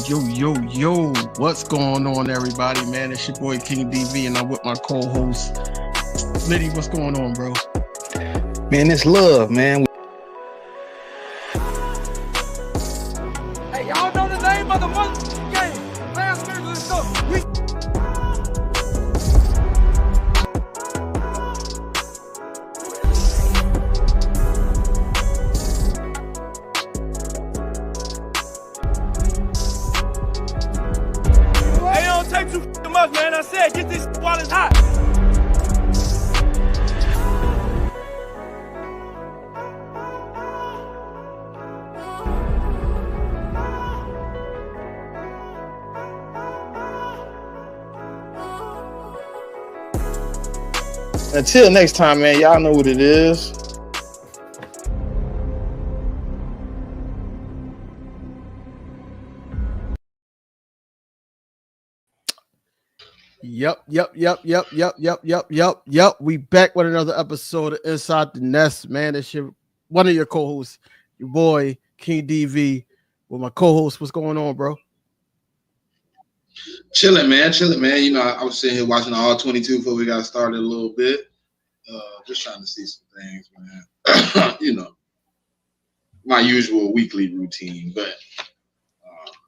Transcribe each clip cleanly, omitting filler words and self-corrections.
Yo, what's going on, everybody, man? It's your boy King DV, and I'm with my co-host, Liddy. What's going on, bro? Man, it's love, man. Hey, y'all know the name of the month game. Last minute and stuff. Hey, it don't take too much, man. I said, get this while it's hot. Until next time, man, y'all know what it is. Yep. We back with another episode of Inside the Nest, man. It's one of your co-hosts, your boy King DV, with my co-host. What's going on, bro? Chilling, man. You know, I was sitting here watching all 22 before we got started a little bit. Just trying to see some things, man. You know, my usual weekly routine, but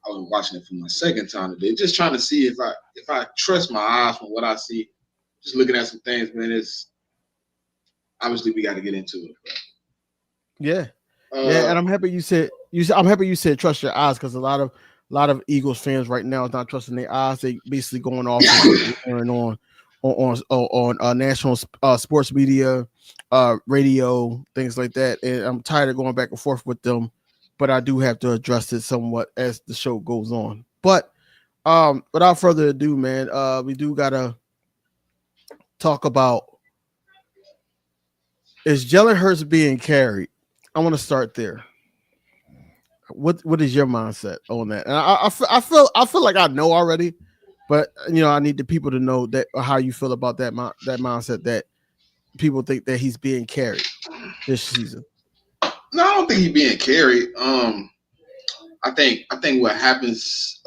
I was watching it for my second time today, just trying to see if I trust my eyes from what I see. Just looking at some things, man. It's obviously we got to get into it. Bro. Yeah, and I'm happy you said trust your eyes, because a lot of Eagles fans right now is not trusting their eyes. They basically going off and on national sports media, radio, things like that. And I'm tired of going back and forth with them, but I do have to address it somewhat as the show goes on. But without further ado, man, we do gotta talk about, is Jalen Hurts being carried? I want to start there. What is your mindset on that? And I feel like I know already, but you know, I need the people to know that how you feel about that mindset, that people think that he's being carried this season. No, I don't think he's being carried. I think what happens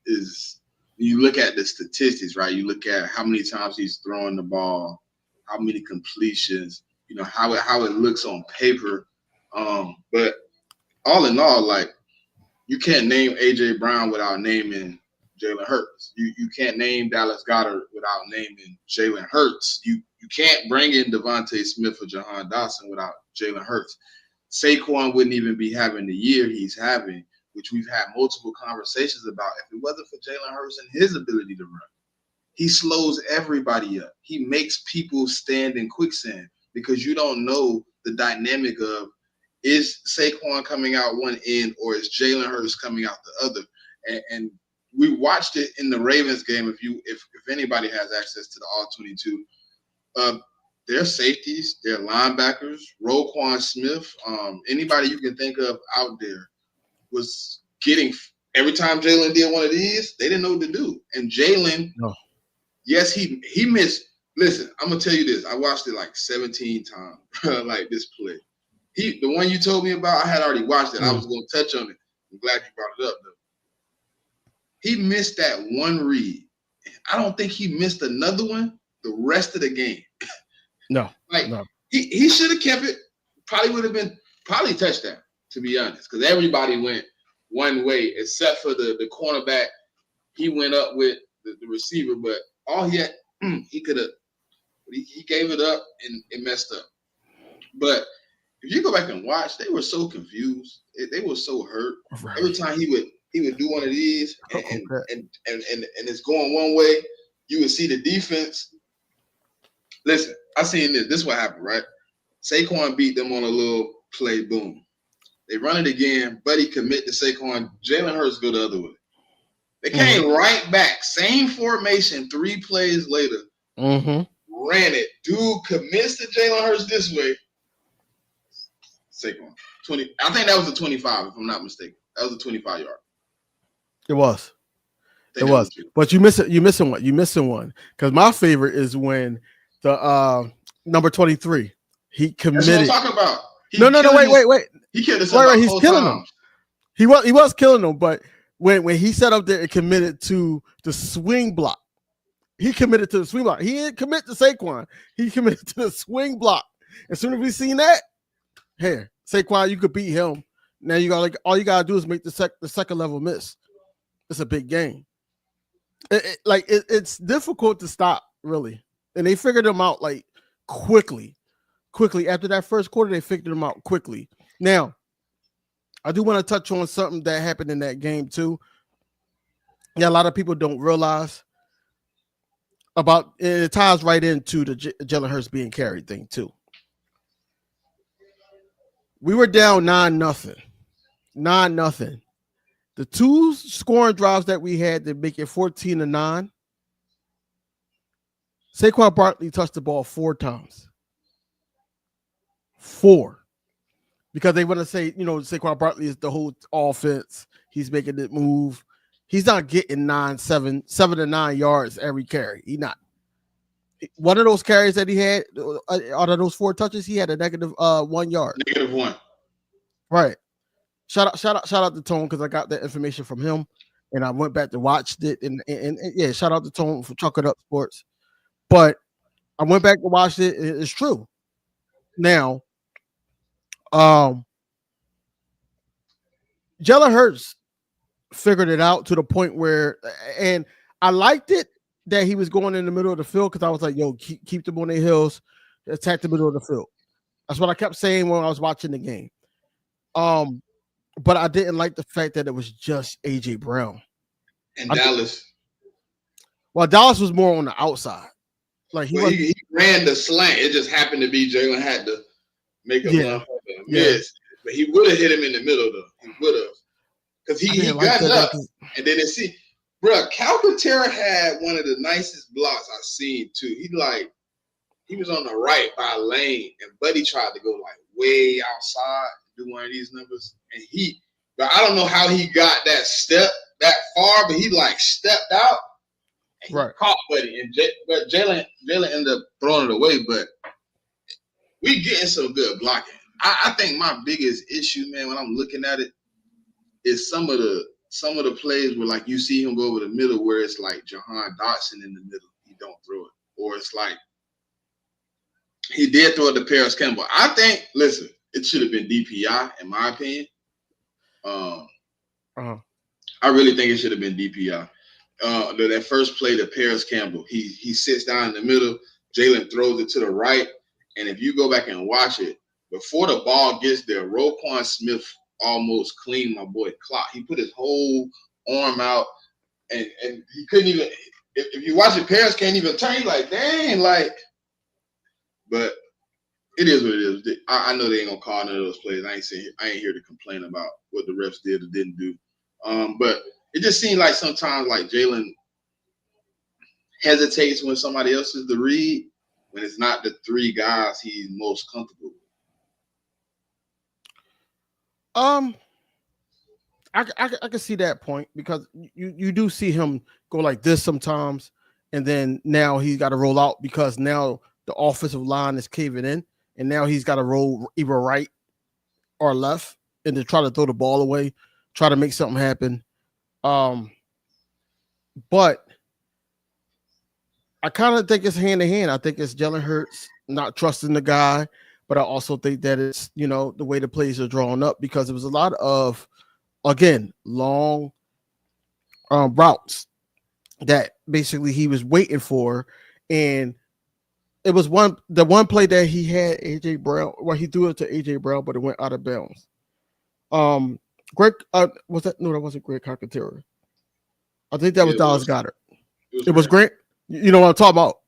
is you look at the statistics, right? You look at how many times he's throwing the ball, how many completions, you know, how it looks on paper. But all in all, like, you can't name A.J. Brown without naming Jalen Hurts. You can't name Dallas Goedert without naming Jalen Hurts. You can't bring in Devontae Smith or Jahan Dotson without Jalen Hurts. Saquon wouldn't even be having the year he's having, which we've had multiple conversations about, if it wasn't for Jalen Hurts and his ability to run. He slows everybody up. He makes people stand in quicksand, because you don't know the dynamic of, is Saquon coming out one end or is Jalen Hurts coming out the other? And we watched it in the Ravens game. If anybody has access to the all 22, their safeties, their linebackers, Roquan Smith, anybody you can think of out there was getting, every time Jalen did one of these, they didn't know what to do. And Jalen, yes, he missed. Listen, I'm gonna tell you this. I watched it like 17 times, like this play. The one you told me about, I had already watched it. I was going to touch on it. I'm glad you brought it up, though. He missed that one read. I don't think he missed another one the rest of the game. No. He should have kept it. Probably would have been touchdown, to be honest, because everybody went one way except for the cornerback. He went up with the receiver, but all he had, he could have. He gave it up and it messed up. But if you go back and watch, they were so confused. They were so hurt. Right. Every time he would do one of these and it's going one way, you would see the defense. Listen, I seen this. This is what happened, right? Saquon beat them on a little play, boom. They run it again. Buddy commit to Saquon. Jalen Hurts go the other way. They came right back. Same formation 3 plays later. Ran it. Dude commits to Jalen Hurts this way. Saquon. 20. I think that was a 25, if I'm not mistaken. That was a 25-yard. It was. But you're missing one. You're missing one. Because my favorite is when the number 23, he committed. That's what I'm talking about. No, wait. He killed us. Right. He's killing them. He was killing them, but when he sat up there and committed to the swing block. He committed to the swing block. He didn't commit to Saquon. He committed to the swing block. As soon as we seen that, here, Saquon, you could beat him. Now you got all you gotta do is make the second level miss. It's a big game. It's difficult to stop, really. And they figured him out like quickly. After that first quarter, they figured him out quickly. Now, I do want to touch on something that happened in that game too. Yeah, a lot of people don't realize about it. Ties right into the Jalen Hurts being carried thing too. We were down 9-0. 9-0. The two scoring drives that we had to make it 14-9. Saquon Barkley touched the ball 4 times. 4. Because they want to say, Saquon Barkley is the whole offense. He's making it move. He's not getting 7 to 9 yards every carry. He's not. One of those carries that he had, out of those 4 touches, he had a negative 1 yard. -1. Right. Shout out to Tone because I got that information from him, and I went back to watch it. And yeah, shout out to Tone for Chuck It Up Sports. But I went back to watch it. It's true. Now, Jalen Hurts figured it out to the point where, and I liked it that he was going in the middle of the field because I was like, yo, keep them on their heels, attack the middle of the field. That's what I kept saying when I was watching the game. But I didn't like the fact that it was just AJ Brown and Dallas. Well, Dallas was more on the outside. Like he ran the slant. It just happened to be Jalen had to make a miss, but he would have hit him in the middle though. He would have, because he got up and then see, bro. Calcaterra had one of the nicest blocks I've seen too. He was on the right by a lane, and Buddy tried to go like way outside. Do one of these numbers, and but I don't know how he got that step that far, but he like stepped out and he caught Buddy, and but Jalen ended up throwing it away. But we getting some good blocking. I think my biggest issue, man, when I'm looking at it, is some of the plays where like you see him go over the middle, where it's like Jahan Dotson in the middle, he don't throw it, or it's like he did throw it to Paris Campbell. I think, listen. It should have been DPI, in my opinion. I really think it should have been DPI. That first play to Paris Campbell, he sits down in the middle. Jalen throws it to the right, and if you go back and watch it, before the ball gets there, Roquan Smith almost cleaned my boy clock. He put his whole arm out, and he couldn't even. If you watch it, Paris can't even turn. He's like, dang, like, but. It is what it is. I know they ain't gonna call none of those plays. I ain't here to complain about what the refs did or didn't do. But it just seemed like sometimes like Jalen hesitates when somebody else is the read, when it's not the 3 guys he's most comfortable with. I can see that point because you do see him go like this sometimes, and then now he's got to roll out because now the offensive line is caving in. And now he's got to roll either right or left and to try to throw the ball away, try to make something happen. But I kind of think it's hand in hand. I think it's Jalen Hurts not trusting the guy, but I also think that it's, the way the plays are drawn up because it was a lot of, again, long routes that basically he was waiting for. And it was the one play that he had AJ Brown, where he threw it to AJ Brown, but it went out of bounds. Greg, was that? No, that wasn't Greg Calcaterra. I think that was Dallas Goedert. It was Grant. You know what I'm talking about?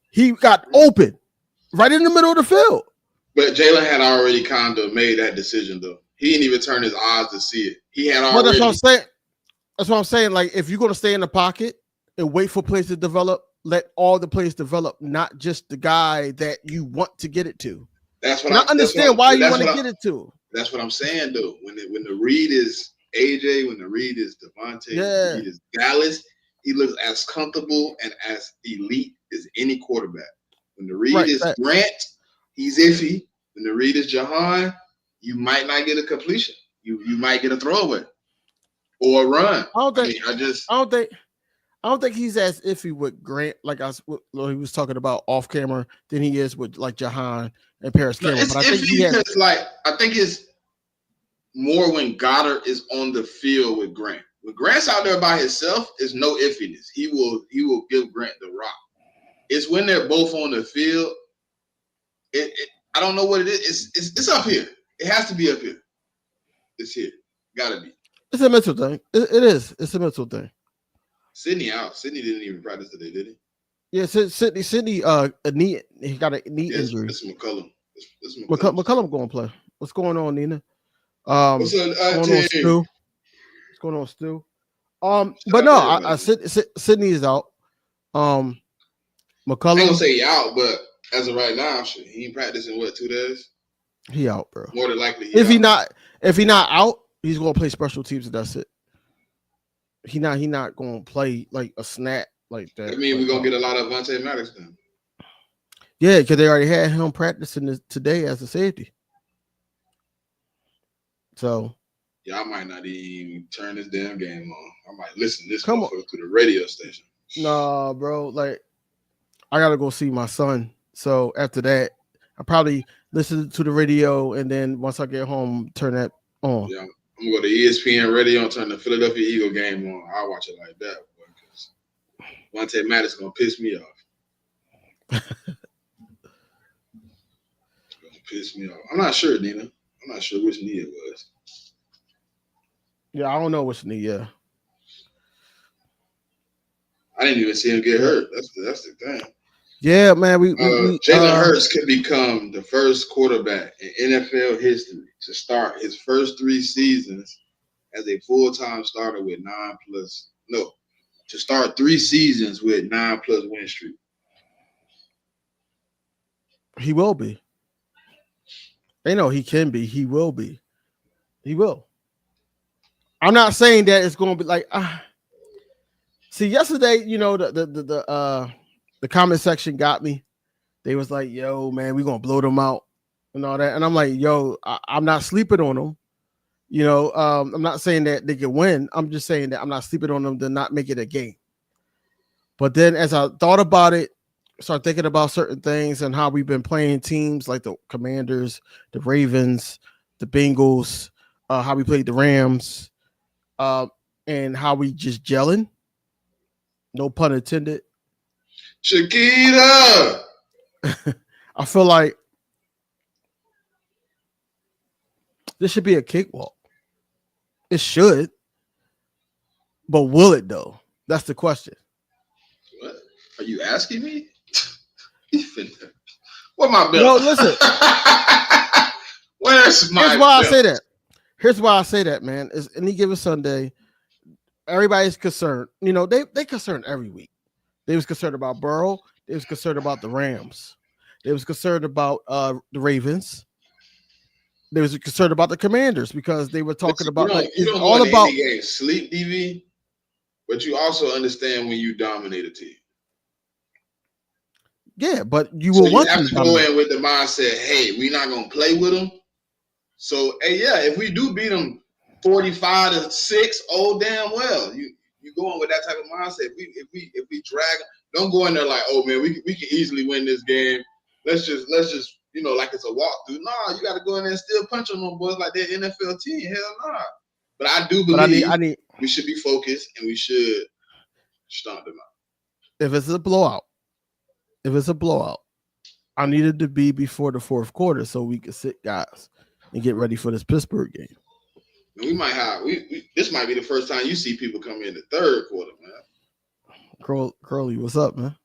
He got open right in the middle of the field. But Jalen had already kind of made that decision, though. He didn't even turn his eyes to see it. He had already. Well, that's what I'm saying. That's what I'm saying. Like, if you're going to stay in the pocket and wait for plays to develop, let all the plays develop, not just the guy that you want to get it to. That's what I understand why you want to get it to. That's what I'm saying, though. When the read is AJ, when the read is Devontae, when the read is Dallas, he looks as comfortable and as elite as any quarterback. When the read is Grant, he's iffy. When the read is Jahan, you might not get a completion. You might get a throwaway. or run. I don't think. I don't think he's as iffy with Grant, like he was talking about off camera, than he is with like Jahan and Paris Cameron. It's but I think iffy because I think it's more when Goddard is on the field with Grant. When Grant's out there by himself, there's no iffiness. He will give Grant the rock. It's when they're both on the field. I don't know what it is. It's up here. It has to be up here. It's here. Gotta be. It's a mental thing. It is. It's a mental thing. Sydney out. Sydney didn't even practice today, did he? Yeah, Sydney. A knee. He got a knee injury. It's McCullum. McCullum going to play. What's going on, Nina? What's going on, Stu? What's going on, Stu? But no, Sydney is out. McCullum. I ain't gonna say he out, but as of right now, he ain't practicing 2 days. He out, bro. More than likely, if he not out, he's gonna play special teams, and that's it. He not gonna play like a snap like that. I mean, we're gonna get a lot of Vontae Maddox then. Yeah, because they already had him practicing today as a safety. So I might not even turn this damn game on. I might listen to this to the radio station. Nah, bro. Like, I gotta go see my son. So after that, I probably listen to the radio, and then once I get home, turn that on. Yeah, I'm gonna go to ESPN radio and turn the Philadelphia Eagle game on. I'll watch it like that because Vontae Maddox gonna piss me off. Piss me off. I'm not sure, Nina. I'm not sure which knee it was. Yeah, I don't know which knee. Yeah, I didn't even see him get hurt. That's the thing. Yeah, man. Jalen Hurts could become the first quarterback in NFL history to start his first 3 seasons as a full-time starter with 9+. No, to start 3 seasons with 9+ win streak. He will be. They know he can be. He will be. He will. I'm not saying that it's going to be like. See, yesterday, the comment section got me. They was like, "Yo, man, we gonna blow them out and all that," and I'm like, "Yo, I'm not sleeping on them." I'm not saying that they can win. I'm just saying that I'm not sleeping on them to not make it a game. But then, as I thought about it, start thinking about certain things and how we've been playing teams like the Commanders, the Ravens, the Bengals, how we played the Rams, and how we just gelling. No pun intended. Chiquita. I feel like this should be a cakewalk. It should. But will it though? That's the question. What? Are you asking me? What my bill? No, listen. Where's my Here's why bill? I say that. Here's why I say that, man. Is any given Sunday, everybody's concerned. They concerned every week. They was concerned about Burrow. They was concerned about the Rams. They was concerned about the Ravens. They was concerned about the Commanders because they were talking about you don't all about game sleep, DV, but you also understand when you dominate a team. Yeah, but you will want to go in with the mindset, hey, we're not gonna play with them. So, hey, yeah, if we do beat them 45-6, oh damn well, you going with that type of mindset. If we drag, don't go in there like, oh man, we can easily win this game. Let's just like it's a walkthrough. Nah, you got to go in there and still punch on them boys like they're NFL team. Hell nah. But I do believe we should be focused and we should stomp them out. If it's a blowout, I needed to be before the fourth quarter so we could sit guys and get ready for this Pittsburgh game. And we might have this might be the first time you see people come in the third quarter, man. Curly, what's up, man?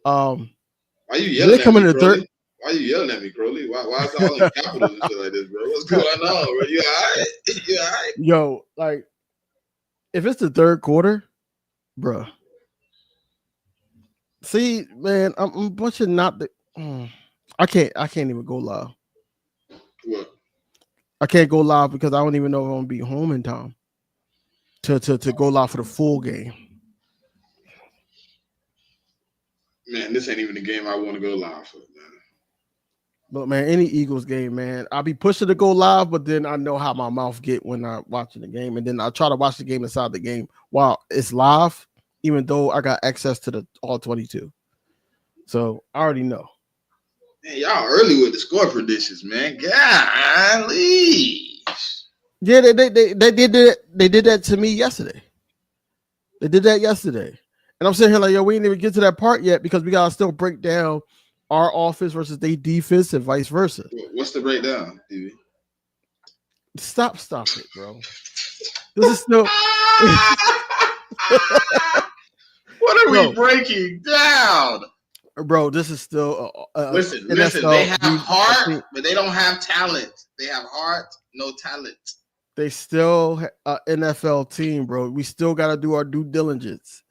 Why you yelling at me, Crowley? Why you yelling at me, Crowley? Why is it all in capitals and shit like this, bro? What's going on, bro? You all right? You all right? Yo, like, if it's the third quarter, bro. See, man, I'm a bunch of not the. I can't even go live. What? I can't go live because I don't even know if I'm gonna be home in time to go live for the full game. Man, this ain't even the game I want to go live for, man. But man, any Eagles game, man, I'll be pushing to go live, but then I know how my mouth get when I'm watching the game, and then I try to watch the game inside the game while it's live, even though I got access to the all 22. So I already know. Man, y'all early with the score predictions, man. Golly. Yeah, they did that. They did that to me yesterday. They did that yesterday, and I'm sitting here like, yo, we didn't even get to that part yet because we gotta still break down our offense versus their defense and vice versa. What's the breakdown, TV? Stop it, bro. This is still. What are we breaking down? Bro, this is still. Listen. They have heart, but they don't have talent. They have heart, no talent. They still NFL team, bro. We still got to do our due diligence.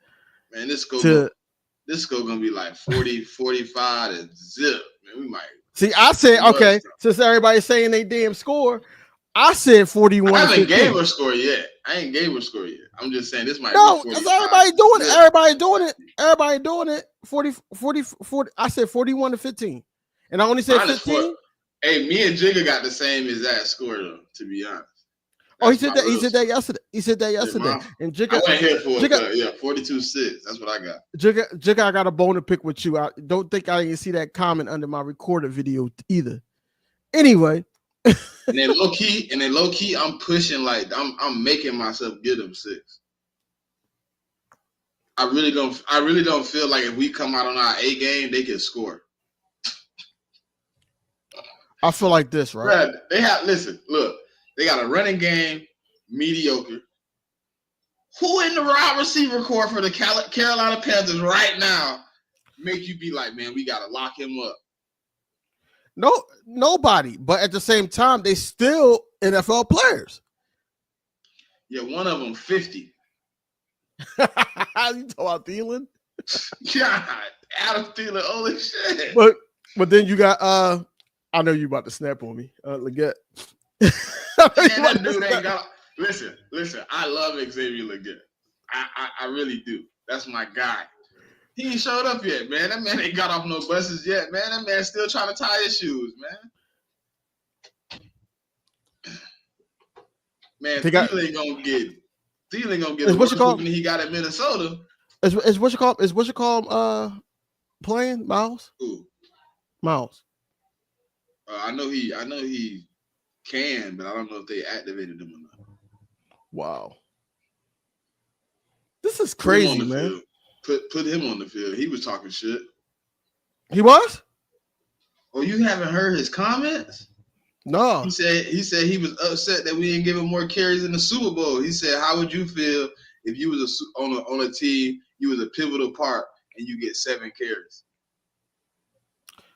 Man, this go gonna be like 40, 45 and zip. Man, we might. See, I said, okay, since everybody's saying they damn score, I said 41. I haven't gave a score yet. I ain't gave a score yet. I'm just saying this might no, be 45. because everybody doing it. Everybody doing it. 40. I said 41-15. And I only said 15. Hey, me and Jigga got the same exact score, though, to be honest. He said that yesterday. He said that yesterday. And Jigga, I went here for it. 42-6. That's what I got. Jigga, I got a bone to pick with you. I don't think I didn't see that comment under my recorded video either. Anyway. and then low key, I'm pushing like I'm making myself get them 6. I really don't feel like if we come out on our A game, they can score. I feel like this, right? Brad, they got a running game, mediocre. Who in the wide receiver core for the Carolina Panthers right now make you be like, man, we got to lock him up? No, nobody. But at the same time, they still NFL players. Yeah, one of them 50. You talking about Thielen? God, Adam Thielen, holy shit. But then you got I know you about to snap on me, Leggett. That dude ain't got. Listen. I love Xavier Leggett. I really do. That's my guy. He ain't showed up yet, man. That man ain't got off no buses yet, man. That man's still trying to tie his shoes, man. Man, Thielen gonna get a worse than he got at Minnesota. Is what you call playing Miles? Who? Miles. I know he can, but I don't know if they activated him or not. Wow. This is crazy, man. Field. Put him on the field. He was talking shit. He was? Oh, you haven't heard his comments? No. He said he was upset that we didn't give him more carries in the Super Bowl. He said, "How would you feel if you was on a team, you was a pivotal part, and you get 7 carries?"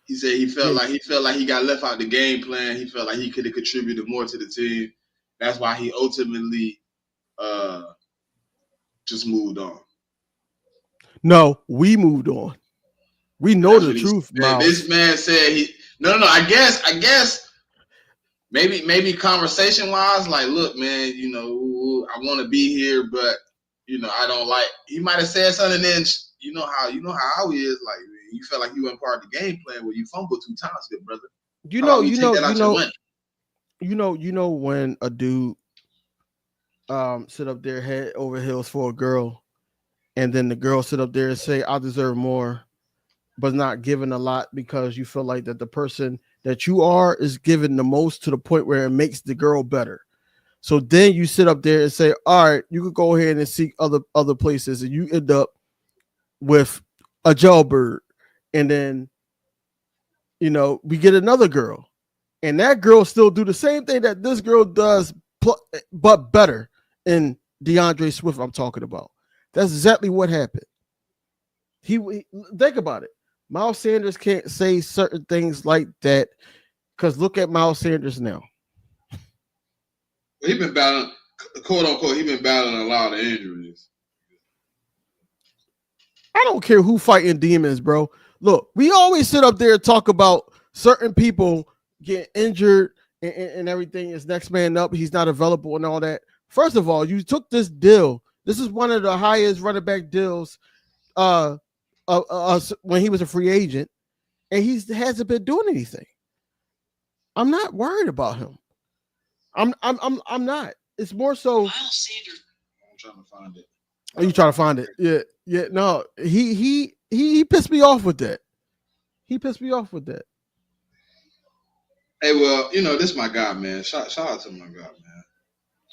He said he felt like he got left out the game plan. He felt like he could have contributed more to the team. That's why he ultimately just moved on. No, we moved on. We know the truth, Miles. This man said no. I guess maybe conversation wise, like, look, man, I want to be here, but I don't like. He might have said something, and then you know how he is. Like, you felt like you weren't part of the game plan where you fumbled 2 times, good brother. You know when a dude sit up there head over heels for a girl, and then the girl sit up there and say, "I deserve more," but not giving a lot because you feel like that the person that you are is giving the most to the point where it makes the girl better. So then you sit up there and say, "All right, you could go ahead and seek other places," and you end up with a jailbird. And then, we get another girl, and that girl still do the same thing that this girl does, but better. And DeAndre Swift, I'm talking about. That's exactly what happened. He think about it. Miles Sanders can't say certain things like that because look at Miles Sanders now. He's been battling, quote unquote, a lot of injuries. I don't care who fighting demons, bro. Look, we always sit up there and talk about certain people getting injured and everything is next man up. He's not available and all that. First of all, you took this deal. This is one of the highest running back deals when he was a free agent, and he hasn't been doing anything. I'm not worried about him. I'm not. It's more so. Miles Sanders. I'm trying to find it. Are you trying to find it? Yeah. No, he pissed me off with that. He pissed me off with that. Hey, well, this is my guy, man. Shout out to my guy, man.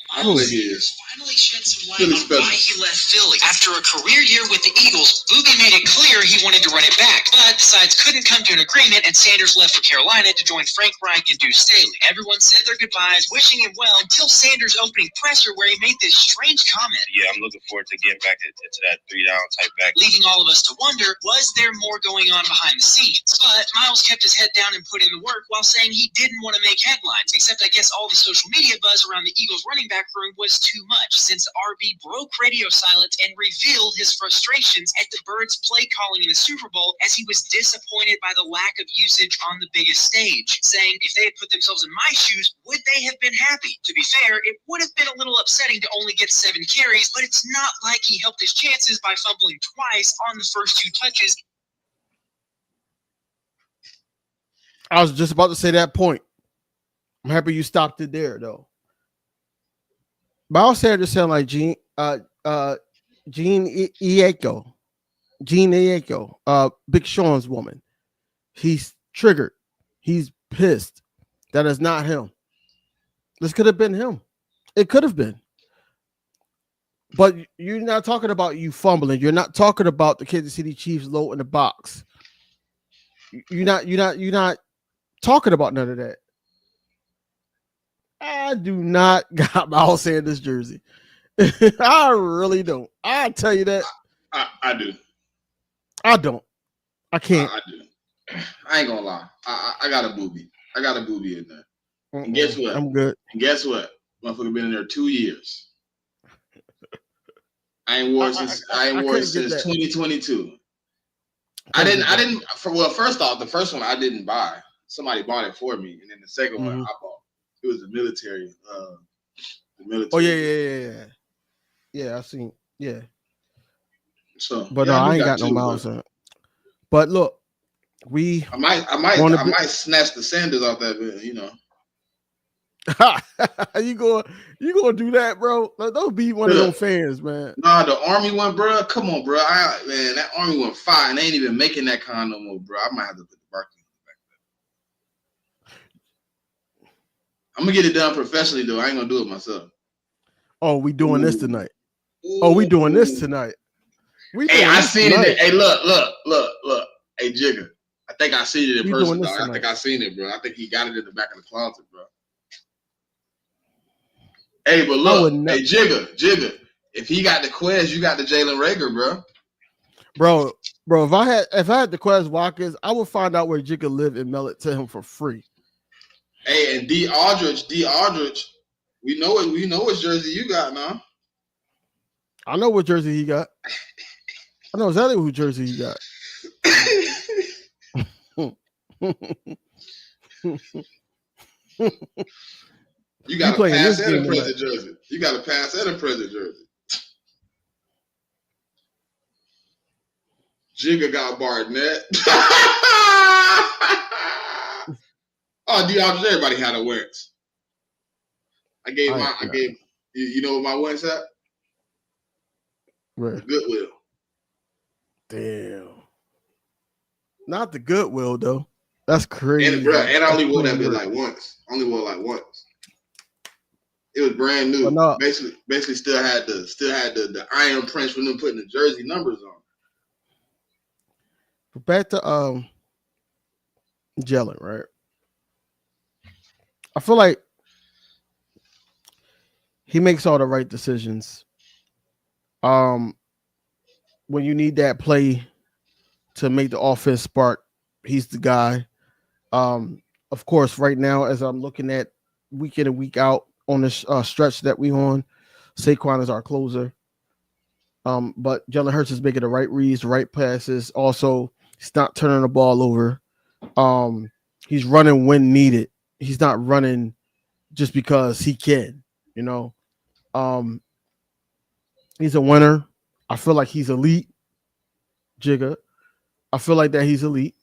Miles Sanders finally shed some light on why he left Philly. After a career year with the Eagles, Boogie made it clear he wanted to run it back, but the sides couldn't come to an agreement, and Sanders left for Carolina to join Frank Reich and Deuce Staley. Everyone said their goodbyes, wishing him well, until Sanders' opening presser where he made this strange comment. Yeah, I'm looking forward to getting back to that 3-down type back. Leaving all of us to wonder, was there more going on behind the scenes? But Miles kept his head down and put in the work while saying he didn't want to make headlines, except I guess all the social media buzz around the Eagles running back room was too much, since RB broke radio silence and revealed his frustrations at the Birds' play calling in the Super Bowl, as he was disappointed by the lack of usage on the biggest stage, saying if they had put themselves in my shoes, would they have been happy? To be fair, it would have been a little upsetting to only get 7 carries, but it's not like he helped his chances by fumbling twice on the first 2 touches. I was just about to say that point. I'm happy you stopped it there, though. Miles Sanders sound like Gene Ieko, Big Sean's woman. He's triggered. He's pissed. That is not him. This could have been him. It could have been. But you're not talking about you fumbling. You're not talking about the Kansas City Chiefs low in the box. You're not talking about none of that. I do not got Miles Sanders jersey. I really don't. I'll tell you that. I do. I don't. I can't. I do. I ain't gonna lie. I got a booby. I got a booby in there. And guess what? I'm good. And guess what? Motherfucker been in there 2 years. I ain't wore since 2022. First off, the first one I didn't buy. Somebody bought it for me, and then the second one I bought. It was the military. Oh yeah. Yeah, I seen. Yeah. So, but no, I ain't got no Miles on it. But look, I might snatch the Sanders off that bit, you gonna do that, bro? Don't be one of those fans, man. Nah, the Army one, bro. Come on, bro. That Army one fire, and they ain't even making that kind no more, bro. I might have to put the Barkley back there. I'm gonna get it done professionally, though. I ain't gonna do it myself. Oh, we doing this tonight. Oh, we doing this tonight. Hey, I seen it. Hey, look. Hey, Jigga. I think I seen it in person, dog. I think I seen it, bro. I think he got it in the back of the closet, bro. Hey, but look, hey, Jigga. If he got the Quez, you got the Jalen Reagor, bro. Bro. If I had the Quez Watkins, I would find out where Jigga lived and mail it to him for free. Hey, and D. Aldridge, we know what jersey you got now. I know what jersey he got. I know exactly who jersey he got. You got a pass and a present jersey. You got a pass and a present jersey. Jigga got Barnett. Oh, DeAndre, everybody had a Wentz. I gave you know what my Wentz at? Right. Goodwill. Damn. Not the Goodwill though. That's crazy. And I only wore that bit like once. It was brand new. No. Basically still had the iron prints from them putting the jersey numbers on. Back to Jalen, right? I feel like he makes all the right decisions. When you need that play to make the offense spark, he's the guy. Of course, right now, as I'm looking at week in and week out on this stretch that we on, Saquon is our closer. But Jalen Hurts is making the right reads, the right passes. Also, he's not turning the ball over. He's running when needed. He's not running just because he can, He's a winner. I feel like he's elite, Jigga. I feel like that he's elite.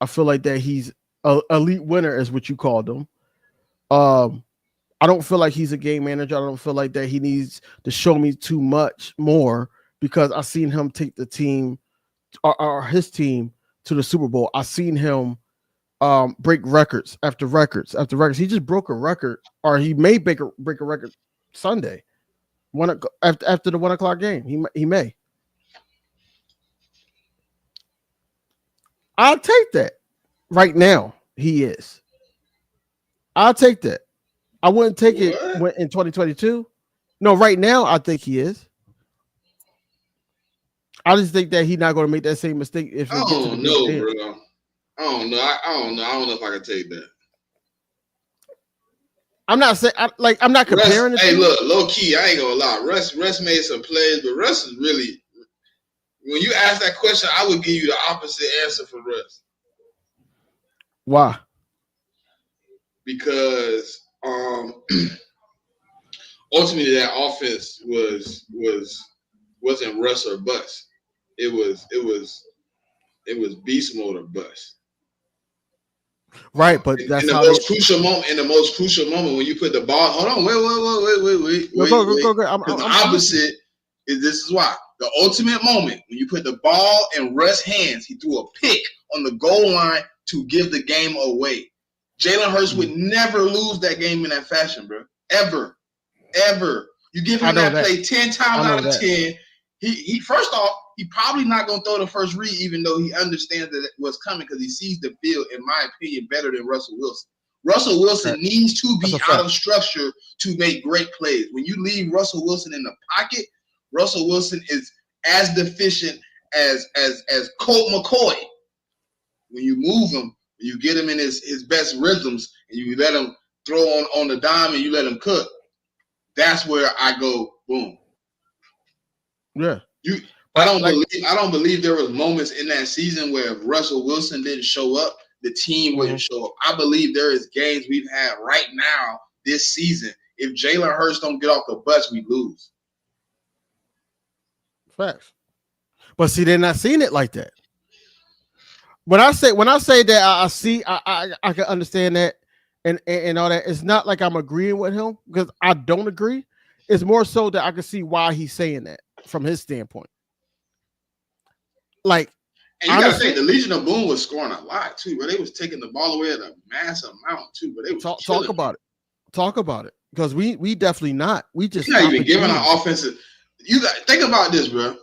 I feel like that he's an elite winner is what you called him. I don't feel like he's a game manager. I don't feel like that he needs to show me too much more because I've seen him take the team or his team to the Super Bowl. I've seen him break records after records after records. He just broke a record, or he may break a record Sunday, after the 1 o'clock game. He may. I'll take that. Right now, he is. I'll take that. I wouldn't take it in 2022. No, right now, I think he is. I just think that he's not going to make that same mistake if I don't know, bro. I don't know. I don't know if I can take that. I'm not saying I'm not comparing. Russ, hey, look, low key, I ain't gonna lie. Russ made some plays, but Russ is really. When you ask that question, I would give you the opposite answer for Russ. Why? Because ultimately that offense wasn't Russ or bust. It was beast mode or bust. Right, but that's in the most crucial moment. In the most crucial moment, when you put the ball, hold on, wait. Go. The opposite is this is why the ultimate moment when you put the ball in Russ' hands, he threw a pick on the goal line to give the game away. Jalen Hurts would never lose that game in that fashion, bro. Ever. You give him that play 10 times out of 10. He first off, he probably not gonna throw the first read, even though he understands that it was coming because he sees the field, in my opinion, better than Russell Wilson. Russell Wilson needs to be out of structure to make great plays. When you leave Russell Wilson in the pocket, Russell Wilson is as deficient as Colt McCoy. When you move him, you get him in his best rhythms, and you let him throw on the dime and you let him cook. That's where I go, boom. Yeah. I don't believe there was moments in that season where if Russell Wilson didn't show up, the team wouldn't show up. I believe there is games we've had right now this season. If Jalen Hurts don't get off the bus, we lose. Facts. But see, they're not seeing it like that. When I say that I can understand that and all that, it's not like I'm agreeing with him because I don't agree. It's more so that I can see why he's saying that from his standpoint. Like, and you gotta say the Legion of Boom was scoring a lot too, but they was taking the ball away at a massive amount too. But they was talk about it because we definitely not. We just not even giving our offensive. You got think about this, bro.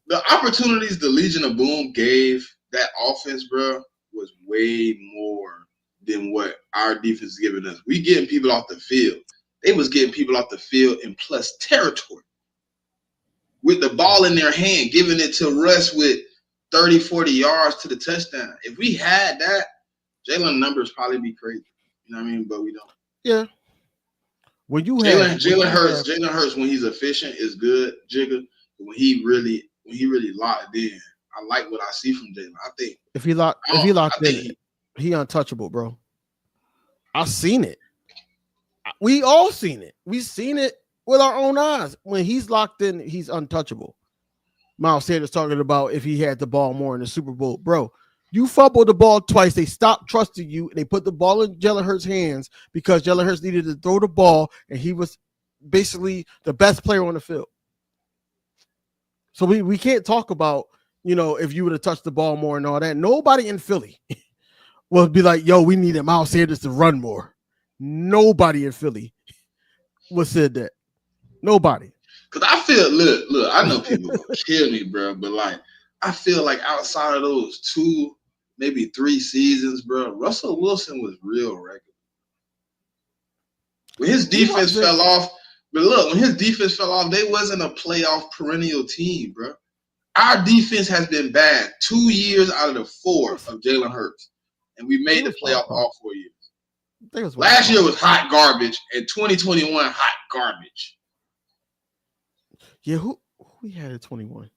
The opportunities the Legion of Boom gave that offense, bro, was way more than what our defense is giving us. We getting people off the field. They was getting people off the field in plus territory with the ball in their hand, giving it to Russ with 30, 40 yards to the touchdown. If we had that, Jalen numbers probably be crazy. You know what I mean? But we don't. Yeah. When you Jalen Hurts when he's efficient is good, Jigga. But when he really locked in, I like what I see from Jalen. I think if he locked in, he untouchable, bro. I've seen it. We all seen it. We've seen it with our own eyes. When he's locked in, he's untouchable. Miles Sanders talking about if he had the ball more in the Super Bowl. Bro, you fumbled the ball twice. They stopped trusting you, and they put the ball in Jalen Hurts' hands because Jalen Hurts needed to throw the ball, and he was basically the best player on the field. So we can't talk about, if you would have touched the ball more and all that. Nobody in Philly will be like, yo, we needed Miles Sanders to run more. Nobody in Philly would said that. Nobody. Because I feel, look, I know people will kill me, bro, but I feel like outside of those 2, maybe 3 seasons, bro, Russell Wilson was real regular. When his defense fell off, but look, when his defense fell off, they wasn't a playoff perennial team, bro. Our defense has been bad 2 years out of the 4 of Jalen Hurts, and we made the playoff all 4 years. Last year was hot garbage, and 2021 hot garbage. Yeah, who we had at 21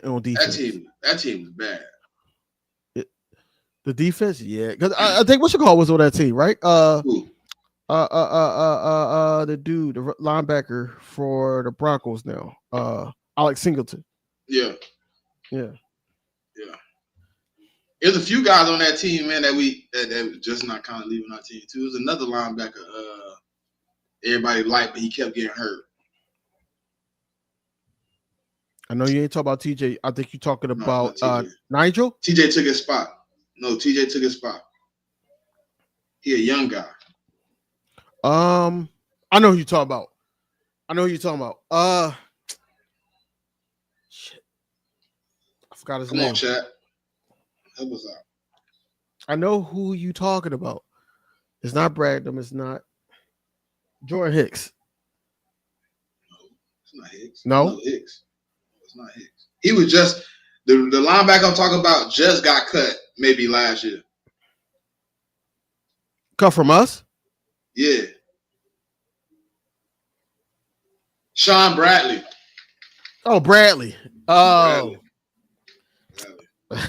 on defense? That team was bad. The defense, yeah, because I think what's your call was on that team, right? Who? The dude, the linebacker for the Broncos now, Alex Singleton. Yeah. There's a few guys on that team, man, that was just not kind of leaving our team too. There's another linebacker, everybody liked, but he kept getting hurt. I know you ain't talking about TJ. I think you're talking No, about not TJ. Nigel. TJ took his spot. No, TJ took his spot. He a young guy. I know who you're talking about. Shit. I forgot his name. Come on, chat. Help us out. I know who you talking about. It's not Bragdon. It's not Jordan Hicks. No, it's not Hicks. No, Hicks. It's not Hicks. He was just the linebacker I'm talking about just got cut maybe last year. Cut from us? Yeah. Sean Bradley. Oh, Bradley. Oh. Bradley.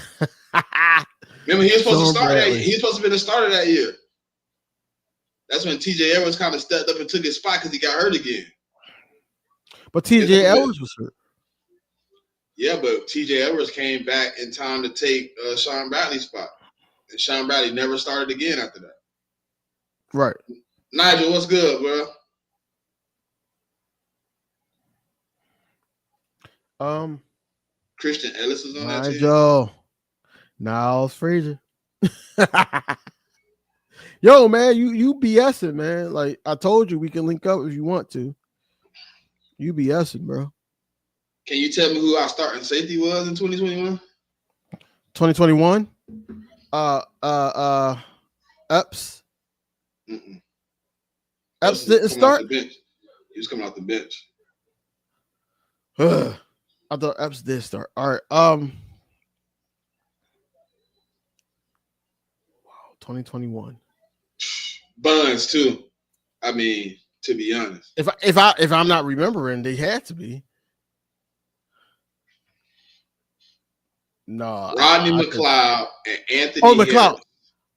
Remember, he was supposed to start Bradley. that. He was supposed to be the starter that year. That's when TJ Edwards kind of stepped up and took his spot because he got hurt again. But TJ Edwards was hurt. Yeah, but TJ Edwards came back in time to take Sean Bradley's spot. And Sean Bradley never started again after that. Right. Nigel, what's good, bro? Christian Ellis is on that team. Nigel. Niles Frazier. Yo, man, you BSing, man. Like I told you, we can link up if you want to. You BSing, bro. Can you tell me who our starting safety was in 2021? 2021? Epps. Mm-mm. Epps didn't start. He was coming off the bench. I thought Epps did start. All right. Wow, 2021. Buns too. I mean, to be honest. If I'm not remembering, they had to be. No. Rodney McLeod and Anthony. Oh, McLeod. Harris.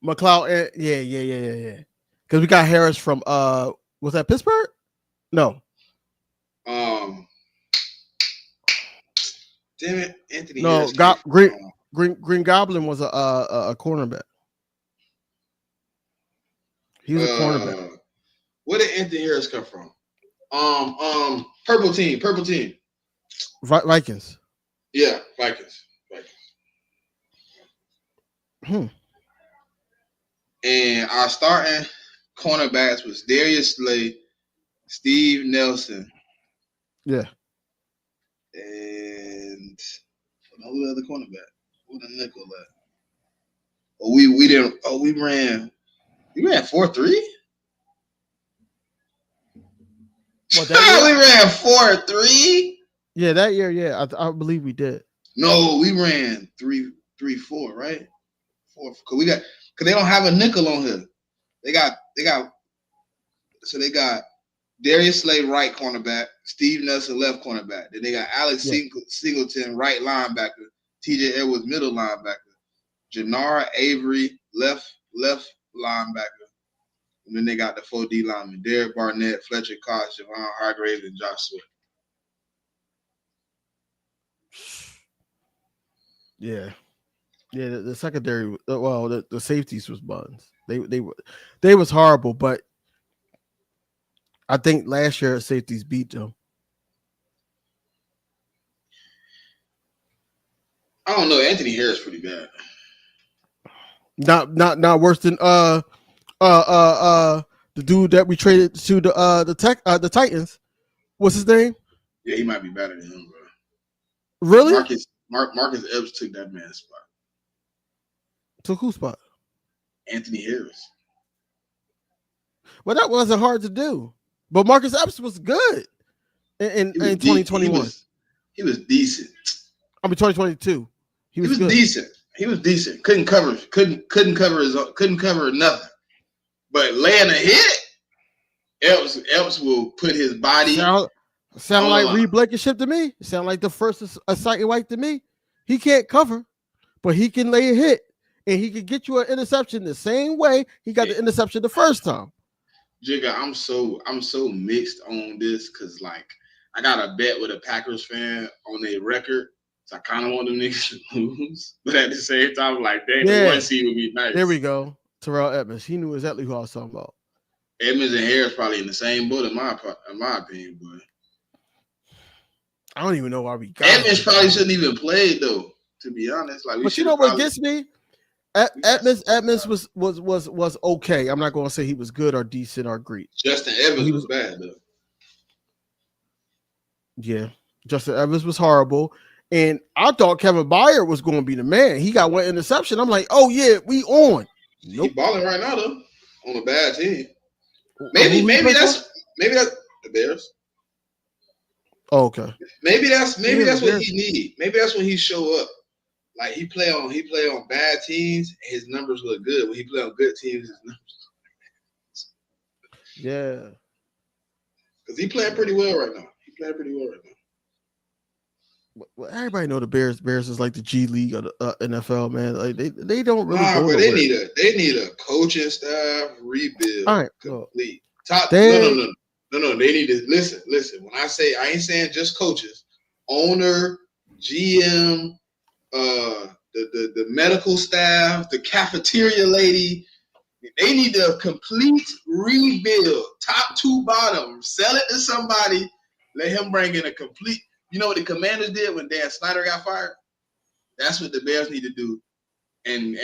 McLeod. Yeah. Because we got Harris from was that Pittsburgh? No. Damn it, Anthony. No, Harris Green Goblin was a cornerback. He was a cornerback. Where did Anthony Harris come from? Purple team. Vikings. Yeah, Vikings. And our starting cornerbacks was Darius Slay, Steve Nelson. Yeah. And who other cornerback? Who the nickel at? Oh, we didn't. Oh, we ran 4-3. What, that we ran 4-3. Yeah, that year. Yeah, I believe we did. No, we ran 3-4, right? 4. Because they don't have a nickel on here. They got Darius Slay, right cornerback, Steve Nelson, left cornerback. Then they got Alex Singleton, right linebacker, TJ Edwards, middle linebacker, Jannara Avery, left linebacker. And then they got the 4D linemen, Derek Barnett, Fletcher Cox, Javon Hargrave, and Josh Swift. Yeah. Yeah, the secondary, well, the safeties was buns. They was horrible, but I think last year safeties beat them. I don't know. Anthony Harris pretty bad. Not worse than the dude that we traded to the Titans. What's his name? Yeah, he might be better than him, bro. Really? Marcus Epps took that man's spot. Took whose spot? Anthony Harris. Well, that wasn't hard to do. But Marcus Epps was good in 2021. He was decent. I mean 2022. He was good. Decent. He was decent. Couldn't cover nothing. But laying a hit, Epps will put his body. Sound like Reed Blankenship to me. Sound like the first Saquon White to me. He can't cover, but he can lay a hit, and he can get you an interception the same way he got the interception the first time. Jigga, I'm so mixed on this because like I got a bet with a Packers fan on their record, So I kind of want them niggas to lose, but at the same time, like, dang, Yeah. the 1 seed would be nice. There we go. Terrell Edmonds. He knew exactly who I was talking about. Edmonds and Harris probably in the same boat in my opinion, but I don't even know why we got Edmonds him. probably shouldn't even play though. To be honest, like, But you know what gets me? Edmonds was okay. I'm not going to say he was good or decent or great. Justin Evans was bad though. Yeah, Justin Evans was horrible, and I thought Kevin Byard was going to be the man. He got one interception. I'm like, oh yeah, we on. Nope. He balling right now though on a bad team. Maybe that's the Bears. Oh, okay. Maybe that's what he need. Maybe that's when he show up. Like he play on bad teams, his numbers look good. When he play on good teams, his numbers look bad. Yeah. Because he playing pretty well right now. Well, everybody know the Bears. Bears is like the G League of the NFL, man. Like they don't really. Nah, but they need a coaching staff rebuild. All right, complete. No. They need to listen. When I say, I ain't saying just coaches, owner, GM, the medical staff, the cafeteria lady. They need a complete rebuild, top to bottom. Sell it to somebody. Let him bring in a complete. You know what the Commanders did when Dan Snyder got fired? That's what the Bears need to do. And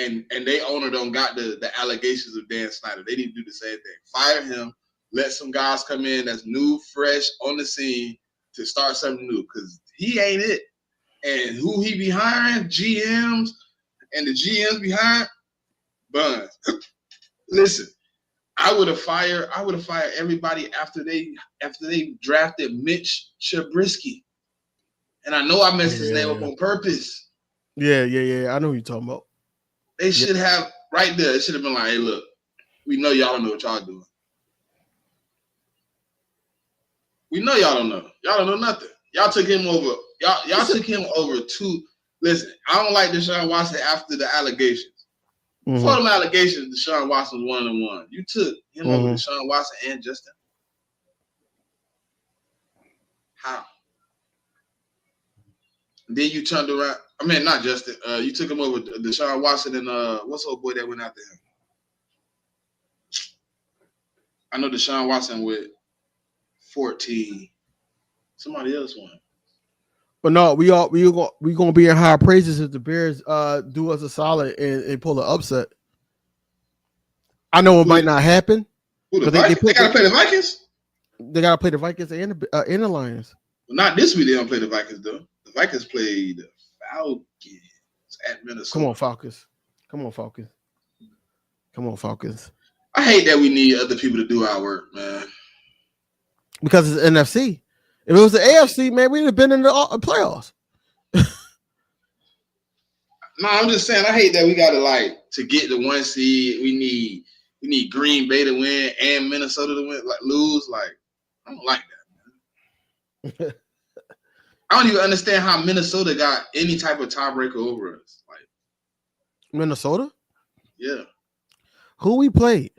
they owner don't got the allegations of Dan Snyder. They need to do the same thing. Fire him. Let some guys come in that's new, fresh, on the scene to start something new. Because he ain't it. And who he be hiring, GMs, and the GMs behind, Buns. Listen, I would have fired everybody after they drafted Mitch Trubisky. And I know I messed his name up on purpose. Yeah. I know who you're talking about. They should have right there. It should have been like, hey, look, we know y'all don't know what y'all doing. We know y'all don't know. Y'all don't know nothing. Y'all took him over. Y'all took him over two. Listen, I don't like Deshaun Watson after the allegations. Mm-hmm. Before them allegations, Deshaun Watson was 1-1. You took him over Deshaun Watson and Justin. How? Then you turned around. I mean, not Justin. You took him over Deshaun Watson and what's the old boy that went after him? I know Deshaun Watson with 14. Somebody else won. But no, we gonna be in high praises if the Bears do us a solid and pull an upset. I know it might not happen. Who, they gotta play the Vikings. They gotta play the Vikings and the Lions. Well, not this week. They don't play the Vikings though. The Vikings play the Falcons at Minnesota. Come on, Falcons. I hate that we need other people to do our work, man. Because it's NFC. If it was the AFC, man, we'd have been in the playoffs. No, I'm just saying I hate that we gotta to get the 1 seed. We need Green Bay to win and Minnesota to win, lose. I don't like that, man. I don't even understand how Minnesota got any type of tiebreaker over us. Minnesota? Yeah. Who we played